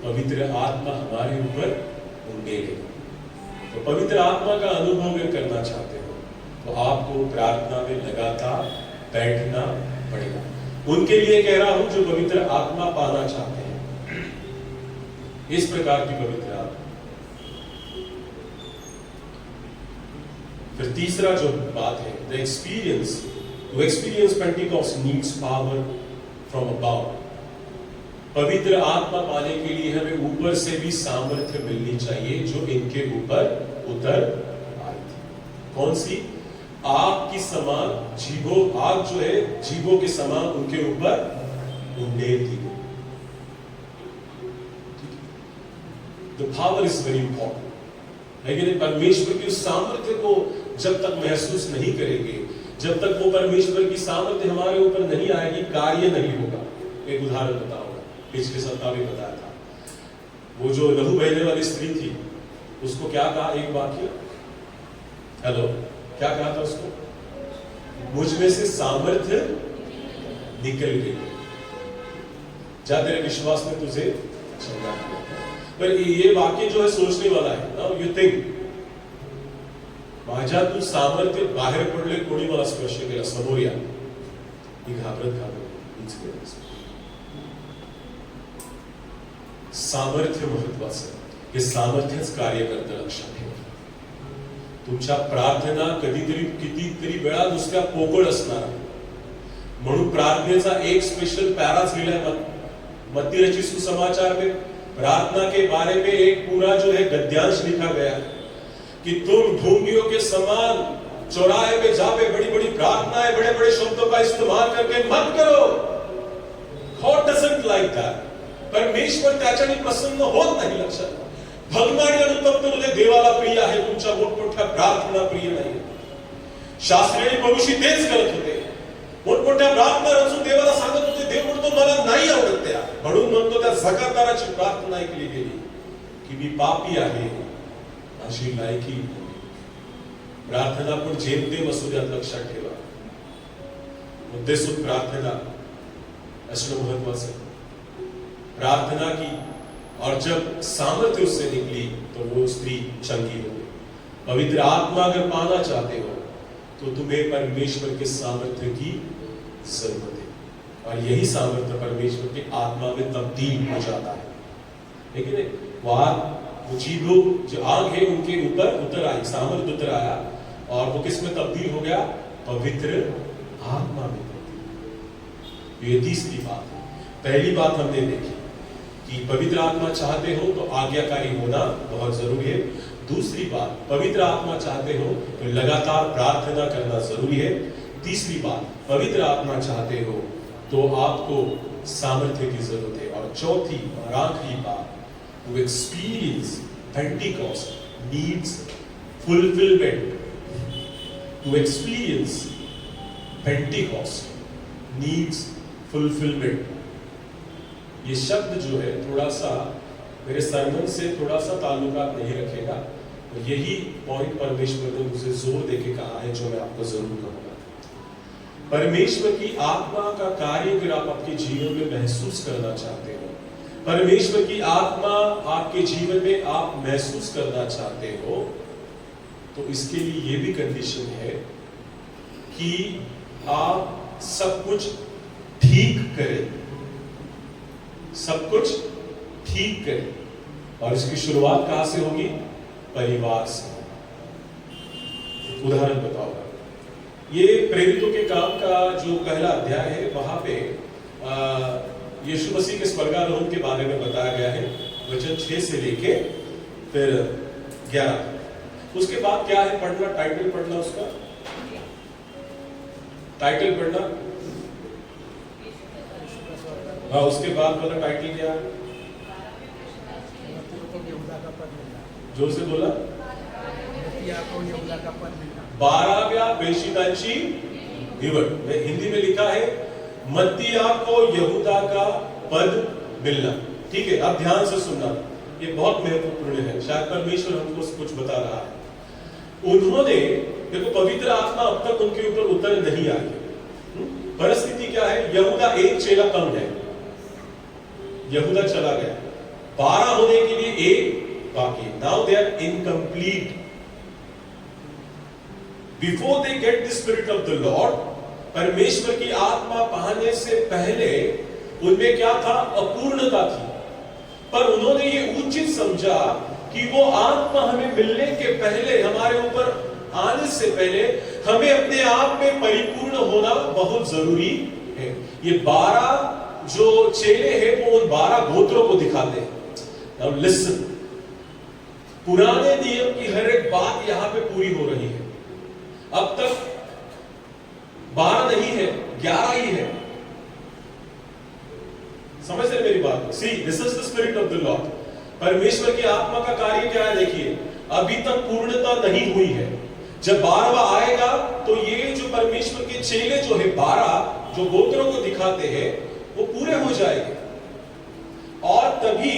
पवित्र आत्मा हमारे ऊपर उंडेलेगा। तो पवित्र आत्मा का अनुभव अगर करना चाहते हो तो आपको प्रार्थना में लगातार बैठना पड़ेगा। उनके लिए कह रहा हूं जो पवित्र आत्मा पाना चाहते हैं, इस प्रकार की पवित्र आत्मा। फिर तीसरा जो बात है, the experience, to experience Pentecost needs power from above. पवित्र आत्मा पाने के लिए हमें ऊपर से भी सामर्थ्य मिलनी चाहिए जो इनके ऊपर उतर आई थी। कौन सी? आग की समान जीभों, आग जो है जीभों के समान उनके ऊपर उंडेल दी गई। The power is very important. लेकिन परमेश्वर की उस सामर्थ्य को जब तक महसूस नहीं करेंगे, जब तक वो परमेश्वर की सामर्थ्य हमारे ऊपर नहीं आएगी, कार्य नहीं होगा। एक उदाहरण बताऊंगा, पिछले सप्ताह भी बताया था। वो जो लहू बहने वाली स्त्री थी, उसको क्या कहा? एक वाक्य, हेलो, क्या कहा था उसको? मुझ में से सामर्थ्य निकल गई, जा तेरे विश्वास में तुझे चंगा किया। पर ये वाक्य जो है सोचने वाला है ना। यू थिंक, माझ्या तू सामर्थ्य बाहेर पडले, कोणी मला स्पर्श केला, समोर या, मी घाबरत सामर्थ्य महत्वाचं. हे सामर्थ्यच कार्य करतं, लक्षात ठेवा. तुमच्या प्रार्थना कधीतरी कितीतरी वेळा नुसत्या पोकळ असणार, म्हणून प्रार्थनेचा एक स्पेशल पैराज लिहिलाय मत्ती रचित सुसमाचार में. प्रार्थना के बारे में एक पूरा जो है गद्यांश लिखा गया कि तुम ढोंगियों के समान चौराहे पे जाके बड़ी बड़ी प्रार्थनाएं, बड़े बड़े शब्दों का इस्तेमाल करके मत करो. God doesn't like that. परमेश्वर त्याच्याने प्रसन्न होत नाही. लक्षात, भग्न आणि अनुतप्त हृदय देवाला प्रिय आहे, तुमच्या मोठमोठ्या प्रार्थना प्रिय नाही. शास्त्री आणि परुषी तेच करत होते, मोठमोठ्या प्रार्थना रचून देवाला सांगत होते. देव म्हणतो मला नाही आवडत त्या, म्हणून म्हणतो त्या झकाताराची प्रार्थना ऐकली गेली की मी पापी आहे, अशी लायकी. प्रार्थना पण जेमतेम असू द्या, लक्षात ठेवा. मुद्देसूद प्रार्थना असणं महत्वाचं. प्रार्थना की और जब सामर्थ्य उससे निकली तो वो स्त्री चंगी हो गई. पवित्र आत्मा अगर पाना चाहते हो तो तुम्हें परमेश्वर के सामर्थ्य की जरूरत है, और यही सामर्थ्य परमेश्वर के आत्मा में तब्दील हो जाता है. लेकिन वो जीभों जो आग है उनके ऊपर उतर आई, सामर्थ्य उतर आया, और वो किस में तब्दील हो गया? पवित्र आत्मा में तब्दील. ये तीसरी बात है. पहली बात हमने देखी कि पवित्र आत्मा चाहते हो तो आज्ञाकारी होना बहुत जरूरी है. दूसरी बात, पवित्र आत्मा चाहते हो तो लगातार प्रार्थना करना जरूरी है. तीसरी बात, पवित्र आत्मा चाहते हो तो आपको सामर्थ्य की जरूरत है. और चौथी और आखिरी बात, to experience Pentecost needs fulfilment. To experience Pentecost needs fulfilment. ये शब्द जो है थोड़ा सा मेरे सरमन से थोड़ा सा ताल्लुकात नहीं रखेगा। और यही पॉइंट परमेश्वर ने मुझे जोर देके कहा है, जो मैं आपको जरूर कहूंगा। परमेश्वर की आत्मा का कार्य अगर आप आपके जीवन में महसूस करना चाहते हो, परमेश्वर की आत्मा आपके जीवन में आप महसूस करना चाहते हो, तो इसके लिए ये भी कंडीशन है कि आप सब कुछ ठीक करें, सब कुछ ठीक करें। और इसकी शुरुआत कहां से होगी? परिवार से। उदाहरण बताओ, ये प्रेरितों के काम का जो पहला अध्याय है, वहां पे यीशु मसीह के स्वर्गारोहण के बारे में बताया गया है, वचन 6 से लेके फिर 11। उसके बाद क्या है पढ़ना, टाइटल पढ़ना, उसका टाइटल पढ़ना। हाँ, उसके बाद वाला टाइटल क्या है? जोर से बोला। 12व्या पेशीदांची निवड। मैं हिंदी में लिखा है मत्तिया को यहूदा का पद मिलना। ठीक है, अब ध्यान से सुनना, ये बहुत महत्वपूर्ण है। शायद परमेश्वर हमको कुछ बता रहा है। उन्होंने, देखो, पवित्र आत्मा अब तक उनके ऊपर उतर नहीं आई। परिस्थिति क्या है? यहूदा एक चेला कम है, यहूदा चला गया, 12 होने के लिए एक बाकी। Now they are incomplete. Before they get the spirit of the Lord, परमेश्वर की आत्मा पाने से पहले उनमें क्या था? अपूर्णता थी। पर उन्होंने ये उचित समझा कि वो आत्मा हमें मिलने के पहले, हमारे ऊपर आने से पहले, हमें अपने आप में परिपूर्ण होना बहुत जरूरी है। ये 12 जो चेले हैं वो उन 12 गोत्रों को दिखाते हैं। नाउ लिसन, पुराने नियम की हर एक बात यहां पे पूरी हो रही है। अब तक 12 नहीं है, 11 ही है। समझ रहे मेरी बात? See, this is the spirit of the Lord. परमेश्वर की आत्मा का कार्य क्या है? देखिए, अभी तक पूर्णता नहीं हुई है। जब 12वां आएगा तो ये जो परमेश्वर के चेले जो है 12 जो गोत्रों को दिखाते हैं वो पूरे हो जाएंगे। और तभी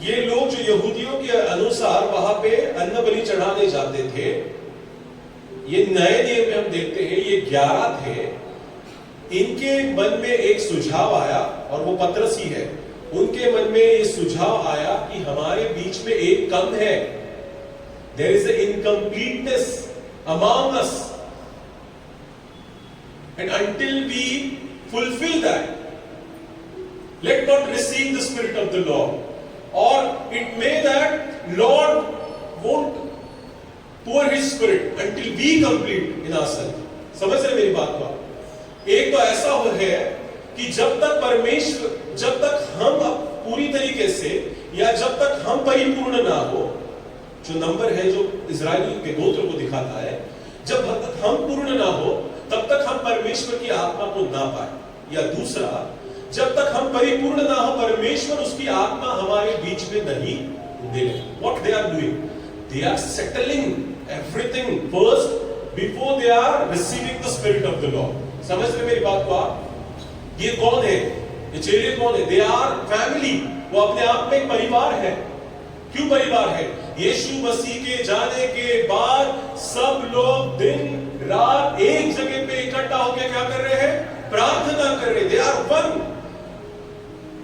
ये लोग जो यहूदियों के अनुसार वहां पे अन्न बलि चढ़ाने जाते थे, ये नए नियम में हम देखते हैं ये 11 थे। इनके मन में एक सुझाव आया, और वो पतरस ही है। उनके मन में ये सुझाव आया कि हमारे बीच में एक कम है। There is an incompleteness among us, and until we fulfill that, let not receive the spirit of the Lord, or it may that Lord won't pour His Spirit until we complete in ourselves. समझ रहे मेरी बात को? एक तो ऐसा हो है कि जब तक परमेश्वर, जब तक हम पूरी तरीके से, या जब तक हम परिपूर्ण ना हो, जो नंबर है जो इजराइल के गोत्र को दिखाता है, जब तक हम पूर्ण ना हो तब तक हम परमेश्वर की आत्मा को ना पाए। या दूसरा, जब तक हम परिपूर्ण ना हो, परमेश्वर उसकी आत्मा हमारे बीच में नहीं देगा। What they are doing? They are settling everything first before they are receiving the spirit of the Lord. समझ रहे मेरी बात को आप? ये कौन है? ये चेले कौन है? They are family. वो अपने आप में एक परिवार है। क्यों परिवार है? यीशु मसीह के जाने के बाद सब लोग दिन रात एक जगह पे इकट्ठा होकर क्या कर रहे हैं? प्रार्थना कर रहे हैं। They are one.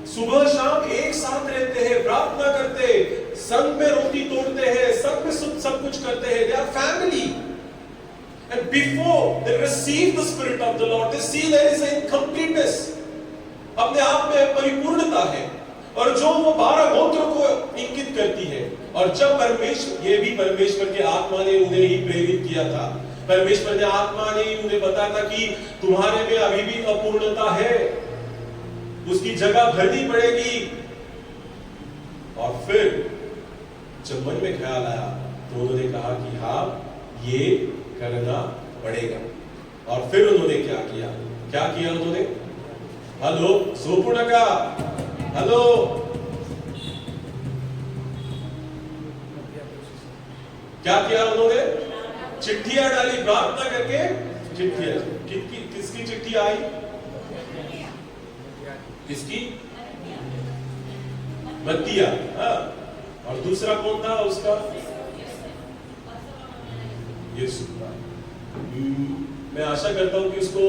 सुबह शाम एक साथ रहते हैं, प्रार्थना करते हैं, संग में रोटी तोड़ते हैं, संग में सब कुछ करते हैं। They are family. And before they receive the Spirit of the Lord, they see there is a incompleteness. अपने आप में परिपूर्णता है, और जो वो 12 गोत्रों को इंगित करती है। और जब परमेश्वर, ये भी परमेश्वर के आत्मा ने उन्हें ही प्रेरित किया था। परमेश्वर ने आत्मा ने उन्हें बताया था कि तुम्हारे में अभी भी अपूर्णता है, उसकी जगह भरनी पड़ेगी। और फिर जब मन में ख्याल आया तो उन्होंने कहा कि हाँ, ये करना पड़ेगा। और फिर उन्होंने क्या किया? क्या किया उन्होंने? हेलो सोपुणका, हेलो, क्या किया उन्होंने? चिट्ठियां डाली, प्रार्थना करके चिट्ठियां। किसकी चिट्ठी आई? किसकी? मत्तिया। हाँ, और दूसरा कौन था उसका? यीशु। मैं आशा करता हूं कि उसको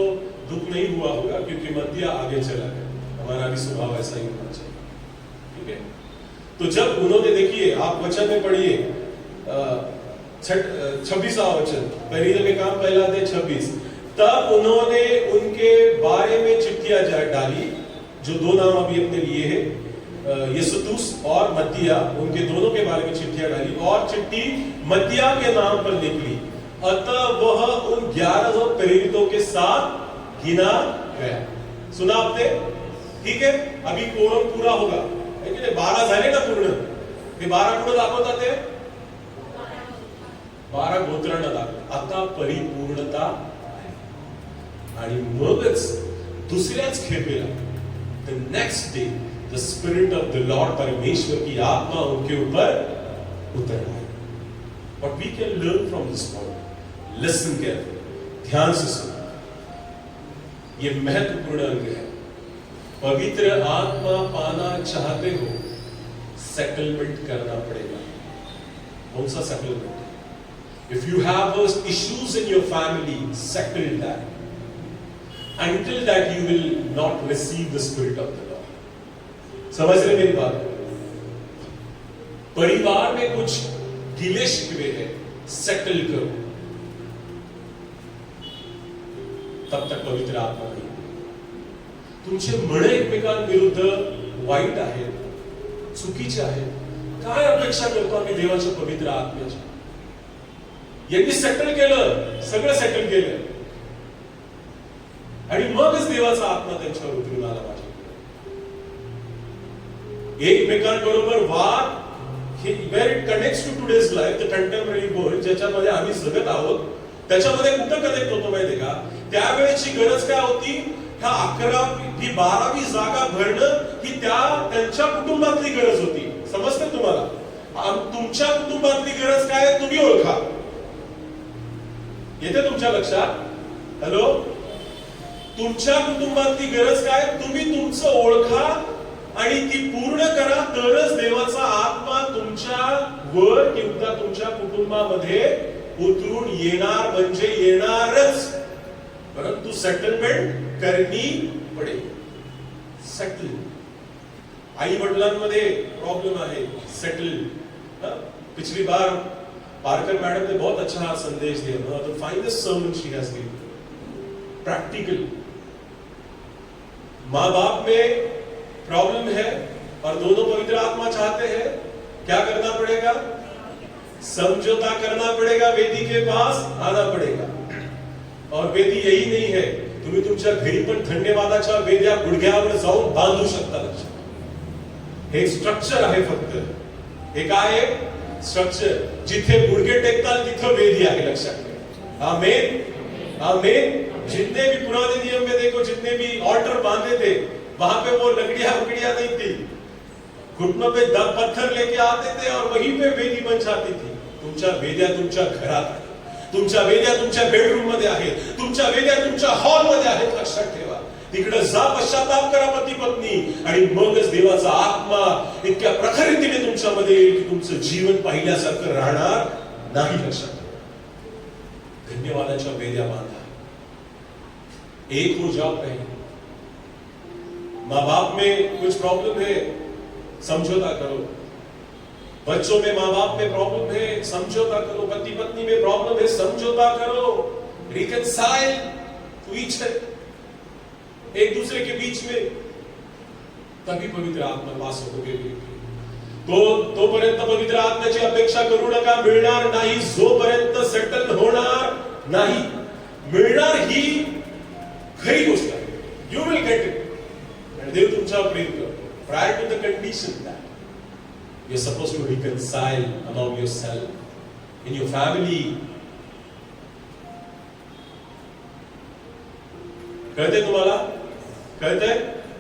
दुख नहीं हुआ होगा, क्योंकि मत्तिया आगे चला गया। हमारा भी स्वभाव ऐसा ही होना चाहिए, ठीक है। तो जब उन्होंने, देखिए आप वचन में पढ़िए 26वां वचन, पहले में काम पहला थे 26। तब उन्होंने उनके बारे में चिट्ठियां डाली, जो दो नाम अभी अपने लिए है, युस्तुस और मत्तिया, उनके दोनों के बारे में चिट्ठियां डाली, और चिट्ठी मत्तिया के नाम पर निकली। अतः वह उन 11 प्रेरितों के साथ गिना गया। सुना आपने? ठीक है, अभी कोरम पूरा होगा, लेकिन 12 झाले ना पूर्ण, हे 12 पूर्ण दाखवतात ते 12 गोत्रांना दाखवतात। आता परिपूर्णता आणि मगच दुसऱ्याच खेपेला the next day the spirit of the Lord, परमेश्वर की आत्मा उनके ऊपर उतर आई। What we can learn from this point, listen carefully, ध्यान से सुनो, ये महत्वपूर्ण अंग है। पवित्र आत्मा पाना चाहते हो, सेटलमेंट करना पड़ेगा। कौन सा settlement? If you have issues in your family, settle that. Until that you will not receive the spirit of the Lord. समझ रहे मेरी बात? परिवार में कुछ गिले शिकवे है, सेटल करो, तब तक पवित्र आत्मा नहीं। तुमचे मन एकमेकांविरुद्ध वाईट आहेत, चुकीचे आहेत, काय अपेक्षा करतो आम्ही देवाच्या पवित्र आत्म्याच्या? यांनी सेटल केलं, सगळं सेटल केलं, आणि मगच देवाचा आत्मा त्यांच्यावर उतरून आला पाहिजे। एकमेकांबरोबर वाद, where it connects to today's life, the contemporary world, ज्याच्यामध्ये आम्ही जगत आहोत, त्याच्यामध्ये कुठं कनेक्ट होतो माहितीये का? त्यावेळेची गरज काय होती? ह्या 11वी 12वी जागा भरणं ही त्यांच्या कुटुंबातली गरज होती। समजते तुम्हाला? तुमच्या कुटुंबातली गरज काय आहे तुम्ही ओळखा। येते तुमच्या लक्षात? हॅलो, तुमच्या कुटुंबातली गरज काय तुम्ही तुमचं ओळखा आणि ती पूर्ण करा, तरच देवाचा आत्मा तुमच्या वर किंवा तुमच्या कुटुंबामध्ये उतरून येणार, म्हणजे येणारच। परंतु सेटलमेंट करनी पडेल। सेटल, आई वडिलांमध्ये प्रॉब्लेम आहे, सेटल। पिछली बार पारकर मैडम ने बहुत अच्छा संदेश दिया, तो find the sermon she has given, practical. माँ बाप में प्रॉब्लम है और दोनों पवित्र आत्मा चाहते हैं, क्या करना पड़ेगा? समझौता करना पड़ेगा, वेदी के पास आना पड़ेगा। और वेदी यही नहीं है, तुम्ही तुमच्या घरी पण धन्यवादाच्या वेद्या गुडघ्यावर जाऊन बांधू शकता। हे स्ट्रक्चर आहे फक्त, हे काय आहे? स्ट्रक्चर। जिथे गुडघे टेकतात तिथे वेदी आहे, लक्षात ठेवा। आमीन, आमीन। जितने भी पुराने नियम में देखो, जितने भी ऑल्टर बांधे थे, वहां पे वो लकड़ियां नहीं थी, घुटनों पे दब पत्थर लेके आते थे और वहीं पे वेदी बन जाती थी। तुमच्या वेद्या तुमच्या घरात आहेत, तुमच्या वेद्या तुमच्या बेडरूम मध्ये आहेत, तुमच्या वेद्या तुमच्या हॉल मध्ये आहेत, लक्षात ठेवा। तिकडे जा, पश्चाताप करा पती पत्नी, आणि मगच देवाचा आत्मा इतक्या प्रखर रीतीने तुमच्यामध्ये येईल की तुमचं जीवन पाहिल्यासारखं राहणार नाही, लक्षात ठेवा। धन्यवादाच्या वेद्या बांधा, एक हो जाओ पहले। माँ बाप में कुछ प्रॉब्लम है, समझौता करो। बच्चों में माँ बाप में प्रॉब्लम है, समझौता करो। पति पत्नी में प्रॉब्लम है, समझौता करो। रिकंसाइल टू ईच अदर, एक दूसरे के बीच में, तभी पवित्र आत्मा वास होगे। तोपर्यंत पवित्र आत्म्याची अपेक्षा करू नका, मिळणार नाही जोपर्यंत सेटल होणार नाही। मिळणार ही खरी गोष्ट आहे, यू विल गेट इट। देव तुमच्यावर प्रेम करतो। Prior to the condition that you're supposed to reconcile among yourself, in your family. कहते तुम्हाला? कहते?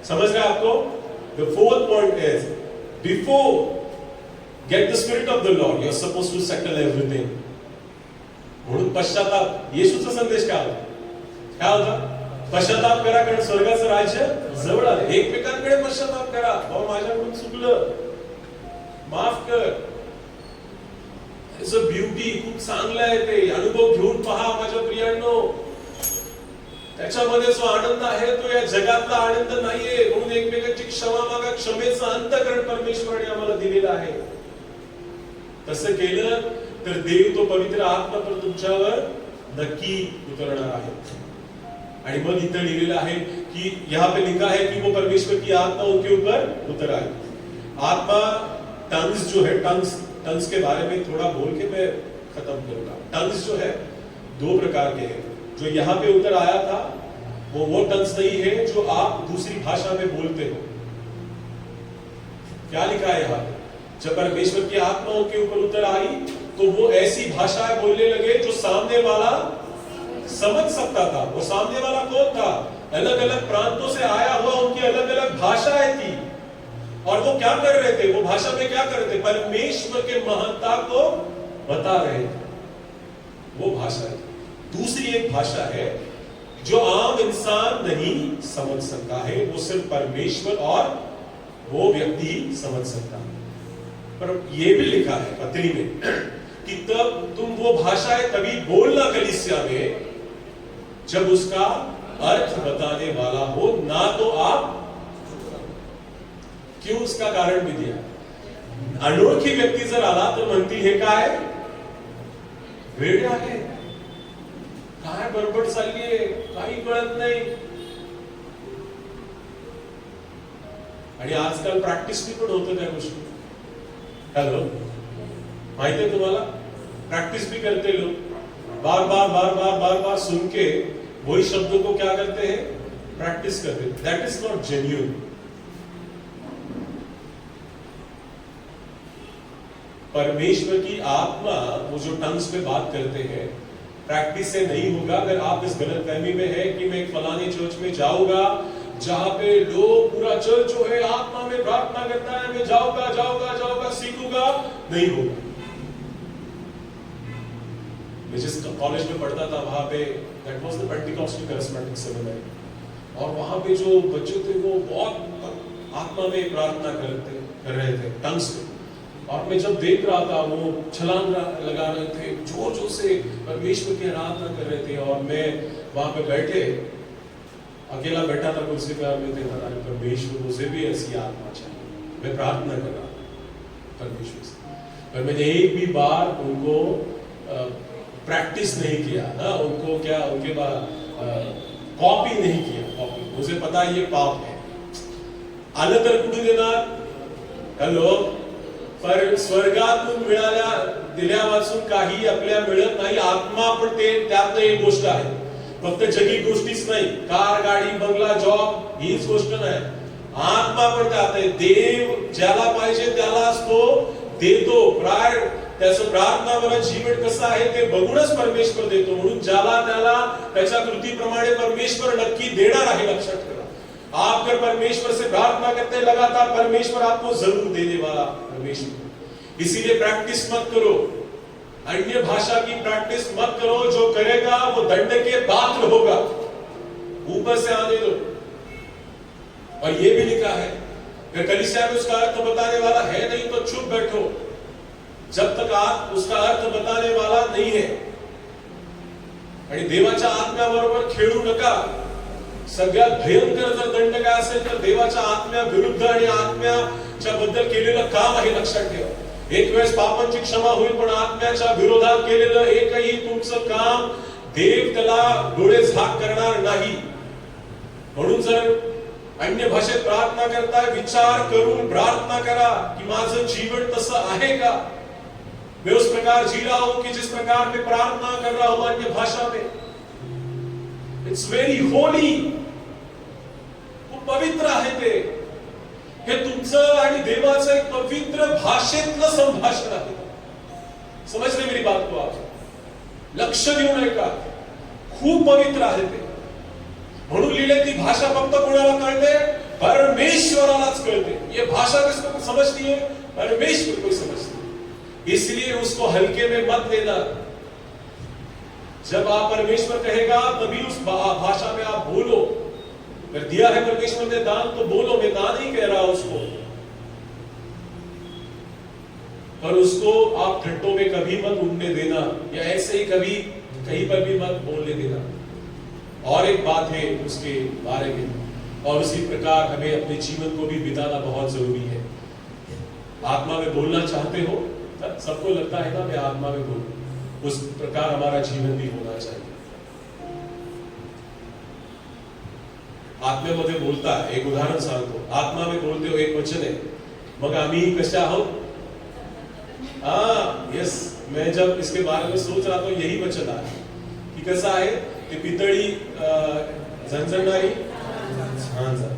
समझ रहे आपको? The fourth point is, before get the spirit of the Lord, you're supposed to settle everything. म्हणून पश्चाताप, येशूचा संदेश काय होता? काय होता? पश्चाताप करा, कारण स्वर्गाचं राज्य जवळ आले। एकमेकांकडे पश्चाताप करा, भाऊ माझ्याकडून चुकलं, माफ कर, इट्स अ ब्युटी. खूप चांगलं आहे ते. अनुभव घेऊन पहा माझ्या प्रियांनो. त्याच्यामध्ये जो आनंद आहे तो या जगातला आनंद नाहीये. म्हणून एकमेकांची क्षमा मागा. क्षमेचा अंतःकरण परमेश्वराने आम्हाला दिलेला आहे. तसं केलं तर देव तो पवित्र आत्मा पण तुमच्यावर नक्की उतरणार आहे. आणि मग इथं लिहिलेलं आहे कि यहाँ पे लिखा है कि वो परमेश्वर की आत्मा उनके ऊपर उतर आई. आत्मा टंग्स जो है, टंग्स के बारे में थोड़ा बोल के मैं खत्म करूंगा. टंग्स जो है दो प्रकार के हैं. जो यहाँ पे उतर आया था वो टंग्स नहीं है जो आप दूसरी भाषा में बोलते हो. क्या लिखा है यहाँ पे? जब परमेश्वर की आत्मा उनके ऊपर उतर आई तो वो ऐसी भाषाएं बोलने लगे जो सामने वाला समझ सकता था. वो सामने वाला कौन था? अलग अलग प्रांतों से आया हुआ उनकी अलग अलग भाषाएं थी. और वो क्या कर रहे थे? वो भाषा में क्या कर रहे थे? परमेश्वर के महानता को बता रहे थे. वो भाषा है. दूसरी एक भाषा है जो आम इंसान नहीं समझ सकता है. वो सिर्फ परमेश्वर और वो व्यक्ति समझ सकता है. पर ये भी लिखा है पत्री में कि तब तुम वो भाषाएं तभी बोलना कलीसिया में जब उसका अर्थ बताने वाला हो, ना तो आप. क्यों? उसका कारण भी दिया. अनोळखी व्यक्ती जर आला तर म्हणतील हे काय वेळ आहे, काय बडबड चाललीये, काही कळत नाही. आणि आजकाल प्रॅक्टिस पण होतं त्या गोष्टी. हेलो, माहिती तुम्हाला? प्रैक्टिस भी करते लोग. बार बार बार बार बार बार सुन के वही शब्दों को क्या करते हैं? प्रैक्टिस करते हैं. That is not genuine. परमेश्वर की आत्मा वो जो टंग्स पे बात करते हैं प्रैक्टिस से नहीं होगा. अगर आप इस गलतफहमी में है कि मैं एक फलाने चर्च में जाऊंगा जहां पे लोग पूरा चर्च जो है आत्मा में प्रार्थना करता है, मैं जाऊंगा जाऊंगा जाऊंगा सीखूंगा, नहीं होगा. मैं जिस कॉलेज में पढ़ता था वहां पे that was the Pentecostal charismatic seminary. और वहां पे जो बच्चे थे वो बहुत आत्मा में प्रार्थना कर रहे थे टंग्स पे. और मैं जब देख रहा था वो छलांग लगा रहे थे, जोर जोर से परमेश्वर की आराधना कर रहे थे. और मैं वहां पे बैठे अकेला बैठा था कुर्सी पे. मैं देखा था परमेश्वर मुझे भी ऐसी आत्मा चाहिए. मैं प्रार्थना कर रहा था परमेश्वर से. पर मैंने एक भी बार उनको प्रैक्टिस नहीं किया ना. उनको क्या उनके बाद कॉपी नहीं किया. कॉपी मुझे पता है ये पाप है. आलं तर कुठे देणार? हॅलो. पर स्वर्गातून मिळाल्या दिल्या वाचून काही आपल्या मिळत नाही. आत्मा पण ते त्यातलं एक गोष्ट आहे. फक्त जगी गोष्टीच नाही. कार, गाडी, बंगला, जॉब हीच गोष्ट नाही. आत्मा पण त्यात आहे. देव ज्याला पाहिजे त्यालाच तो देतो. त्याचं प्रार्थनावर जीवन कसं आहे ते बघूनच परमेश्वर देतो. म्हणून ज्याला त्याला त्याच्या कृतीप्रमाणे परमेश्वर नक्की देणार आहे. लक्षात ठेवा. आप अगर परमेश्वर से प्रार्थना करते हैं लगातार, परमेश्वर आपको जरूर देने वाला परमेश्वर. इसीलिए प्रैक्टिस मत करो. अन्य भाषा की प्रैक्टिस मत करो. जो करेगा वो दंड के पात्र होगा. ऊपर से आने दो. और ये भी लिखा है कि कलीसिया में उसका अर्थ बताने वाला है नहीं तो चुप बैठो. जब तक आप उसका अर्थ बताने वाला नहीं है. आणि देवाच्या आत्म्याबरोबर खेळू नका. सगळ्यात भयंकर जर दंड काय असेल तर देवाच्या आत्म्या विरुद्ध आणि आत्म्याच्या बद्दल केलेलं काम आहे. लक्षात ठेवा. एक वेळेस पापांची क्षमा होईल पण आत्म्याच्या विरोधात केलेलं एकही तुमचं काम देव त्याला डोळे झाक करणार नाही. म्हणून जर अन्य भाषेत प्रार्थना करताय विचार करून प्रार्थना करा कि माझं जीवन तसं आहे का? मैं उस प्रकार जी रहा हूं कि जिस प्रकार मैं प्रार्थना कर रहा हूं अन्य भाषा में. It's very Holi. खूप पवित्र आहे ते. हे तुमचं आणि देवाचं एक पवित्र भाषेतलं संभाषण आहे. समजले मेरी बात को आप? लक्ष देऊन ऐका. खूप पवित्र आहे ते. म्हणून लिहिले ती भाषा फक्त कोणाला कळते? परमेश्वरालाच कळते. ये भाषा किसको समझती है? परमेश्वर को समझती है. इसलिए उसको हल्के में मत लेना. जब आप परमेश्वर कहेगा तभी उस भाषा में आप बोलो. अगर दिया है परमेश्वर ने दान तो बोलो. मैं दान ही कह रहा उसको. पर उसको आप ठट्टों में कभी मत उड़ने देना, या ऐसे ही कभी कहीं पर भी मत बोलने देना। और एक बात है उसके बारे में, और उसी प्रकार हमें अपने जीवन को भी बिताना बहुत जरूरी है। आत्मा में बोलना चाहते हो, सबको लगता है ना मैं आत्मा में बोलूं, उस प्रकार हमारा जीवन भी होना चाहिए। आत्म्यामध्ये बोलता, एक उदाहरण सांगतो, आत्मा में बोलते हो एक वचन है, मग आम्ही कशा आहोत? यस, मैं जब इसके बारे में सोच रहा था यही वचन आया की कसं आहे ते पितळी झणझणणारी झांझर।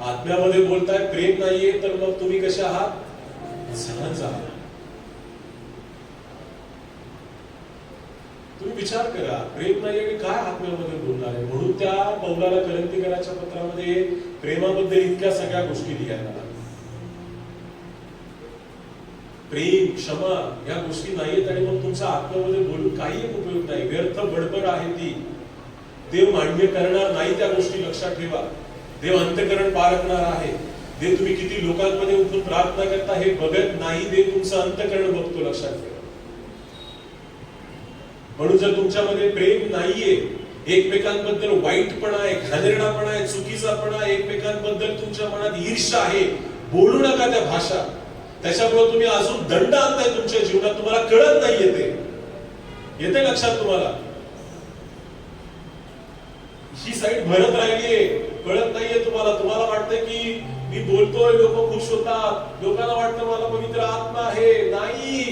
आत्म्यामध्ये बोलताय, प्रेम नाहीये तर मग तुम्ही कशा आहात? झांझ आहात। तुम्ही विचार करा, प्रेम नाहीये की काय आत्म्यामध्ये बोलणार आहे। म्हणून त्या पौलाला करंथीकराच्या पत्रामध्ये प्रेमाबद्दल इतक्या सगळ्या गोष्टी लिहायला, प्रेम क्षमा या गोष्टी नाहीयेत आणि मग तुमच्या आत्म्यामध्ये बोलून काही उपयोग नाही, व्यर्थ बडबड आहे ती। देव मान्य करणार नाही त्या गोष्टी, लक्षात ठेवा। देव अंतःकरण पारखणार आहे। देव तुम्ही किती लोकांमध्ये उठून प्रार्थना करता हे बघत नाही, देव तुमचं अंतःकरण बघतो, लक्षात ठेवा। म्हणून जर तुमच्यामध्ये प्रेम नाहीये, एकमेकांबद्दल वाईटपणा आहे, घाणेरडापणा आहे, चुकीचापणा आहे, एकमेकांबद्दल तुमच्या मनात ईर्ष्या आहे, बोलू नका त्या भाषा। त्याच्यामुळे तुम्ही अजून दंड आणताय तुमच्या जीवनात, तुम्हाला कळत नाहीये ते, येते लक्षात तुम्हाला? ही साईड भरत राहिलीये, कळत नाहीये तुम्हाला। तुम्हाला वाटतं की मी बोलतोय, लोक खुश होतात, लोकांना वाटतं मला पवित्र आत्मा आहे, नाही,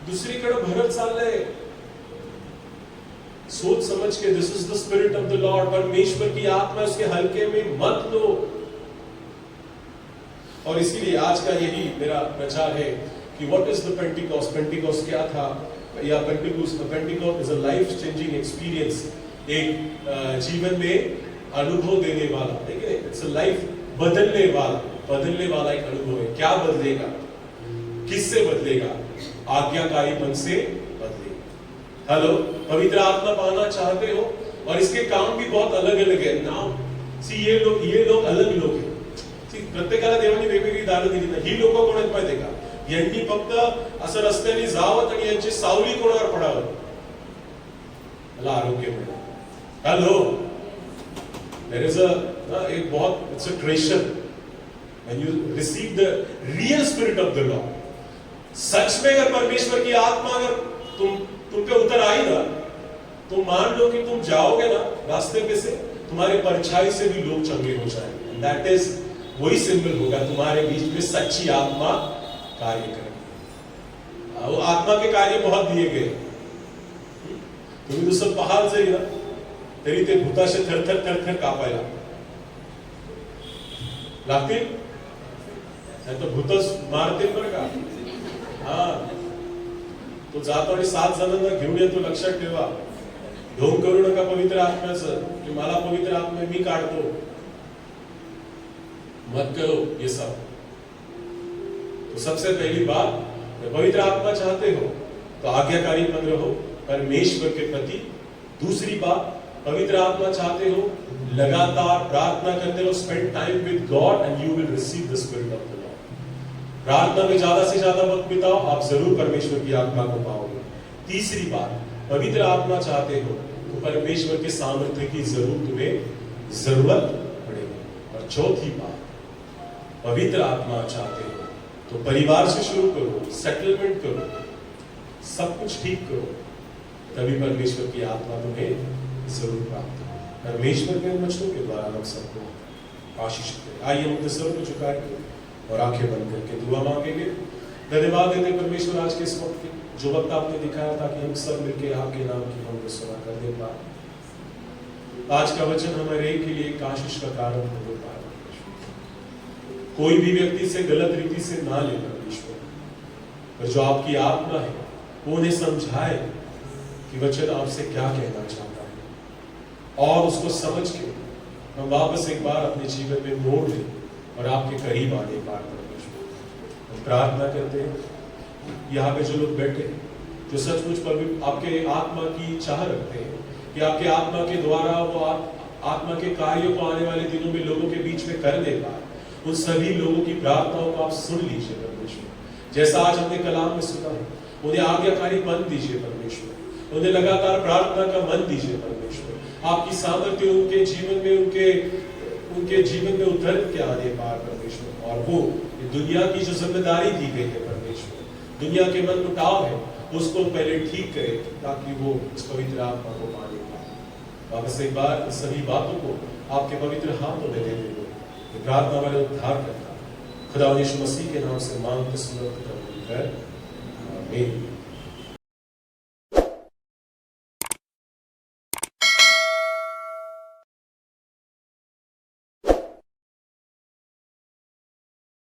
दुसरीकडे भरत चाललंय। सोच समझ के, this is the spirit of the Lord, परमेश्वर की आत्मा, उसके हल्के में मत लो। और इसीलिए आज का यही मेरा प्रचार है कि what is the Pentecost. Pentecost क्या था, या Pentecost is a life changing experience, एक जीवन में अनुभव देने वाला, देखिए इट्स अ लाइफ बदलने वाला एक अनुभव है। क्या बदलेगा, किससे बदलेगा? आज्ञाकारीपन से बदलेगा। हेलो, पवित्र आत्मा पाना चाहते हो? और इसके काम भी बहुत अलग अलग है। नाउ सी ये लोग अलग लोग हैं। प्रत्येकाला देवाने वेगवेगळी दानं दिली नाही। ही लोक कोण आहेत माहिती आहे का? यांनी फक्त असं रस्त्याने जावं आणि यांची सावली कोणावर पडावं, मला आरोग्य मिळालं। हेलो, देयर इज एक बहुत it's a treasure when you receive the real spirit of the Lord. सच में अगर परमेश्वर की आत्मा अगर तुम पे उतर आई ना, तो मान लो कि तुम जाओगे ना रास्ते पे से, तुम्हारे परछाई से भी लोग चंगे हो जाएंगे। दैट इज वही सिंबल होगा तुम्हारे बीच में सच्ची आत्मा कार्य करेगी। वो आत्मा के कार्य बहुत दिए गए। तुम्ही दुसरं पाहाल जरी ना, तरी ते भूताशे थरथर थरथर कापायला लागतील, नाही तर भूतच मारतील बरं का। तो जातो आणि 7 जणांना घेऊन येतो, लक्षात ठेवा। ढोंग करू नका पवित्र आत्म्याचं की मला पवित्र आत्मा मी काढतो, मत करो ये सब। तो सबसे पहली बात, पवित्र आत्मा चाहते हो तो आज्ञाकारी बन रहो परमेश्वर के प्रति। दूसरी बात, पवित्र आत्मा चाहते हो, लगातार प्रार्थना करते रहो, spend time with God and you will receive the spirit of the Lord. प्रार्थना में ज्यादा से ज्यादा वक्त बिताओ, आप जरूर परमेश्वर की आत्मा को पाओगे। तीसरी बात, पवित्र आत्मा चाहते हो तो परमेश्वर के सामर्थ्य की जरूर तुम्हें जरूरत पड़ेगी। और चौथी बात, पवित्र आत्मा चाहते हो तो परिवार से शुरू करो, सेटलमेंट करो, सब कुछ ठीक करो, तभी परमेश्वर की आत्मा तुम्हें जरूर प्राप्त हो। परमेश्वर के वचनों के द्वारा हम सबको आशीष करें। आइए हम सर को झुका के और आंखें बंद करके दुआ मांगेंगे। धन्यवाद देते परमेश्वर आज के इस वक्त के जो वक्त आपने दिखाया था कि हम सब मिलकर आपके नाम की हम सुना कर दे पाए। आज का वचन हमारे के लिए एक आशीष का कारण हो पाए। कोई भी व्यक्ति से गलत रीति से ना ले परमेश्वर, पर जो आपकी आत्मा है वो उन्हें समझाए कि वचन आपसे क्या कहना चाहता है, और उसको समझ के हम वापस एक बार अपने जीवन में मोड़ लें और आपके करीब आने पाए। परमेश्वर हम प्रार्थना करते हैं, यहाँ पे जो लोग बैठे जो सचमुच पर आपके आत्मा की चाह रखते हैं कि आपके आत्मा के द्वारा वो आत्मा के कार्यों को आने वाले दिनों में लोगों के बीच में कर दे पाए, उन सभी लोगों की प्रार्थनाओं को आप सुन लीजिए परमेश्वर। जैसा आज हमने कलाम में सुना है, उन्हें आज्ञाकारी मन दीजिए परमेश्वर, उन्हें लगातार प्रार्थना का मन दीजिए परमेश्वर। आपकी सामर्थ्य उनके जीवन में उनके जीवन में उतर के आने पार परमेश्वर। और वो दुनिया की जो जिम्मेदारी दी गई है परमेश्वर, दुनिया के मन मुटाव है, उसको पहले ठीक करे ताकि वो इस पवित्र आत्मा को पाने पाए। वापस एक बार इस सभी बातों को आपके पवित्र हाथों में दे देंगे। प्रार्थना वाले उद्धार करता खुदा यीशु मसीह के नाम से मांगते सुनते आमीन।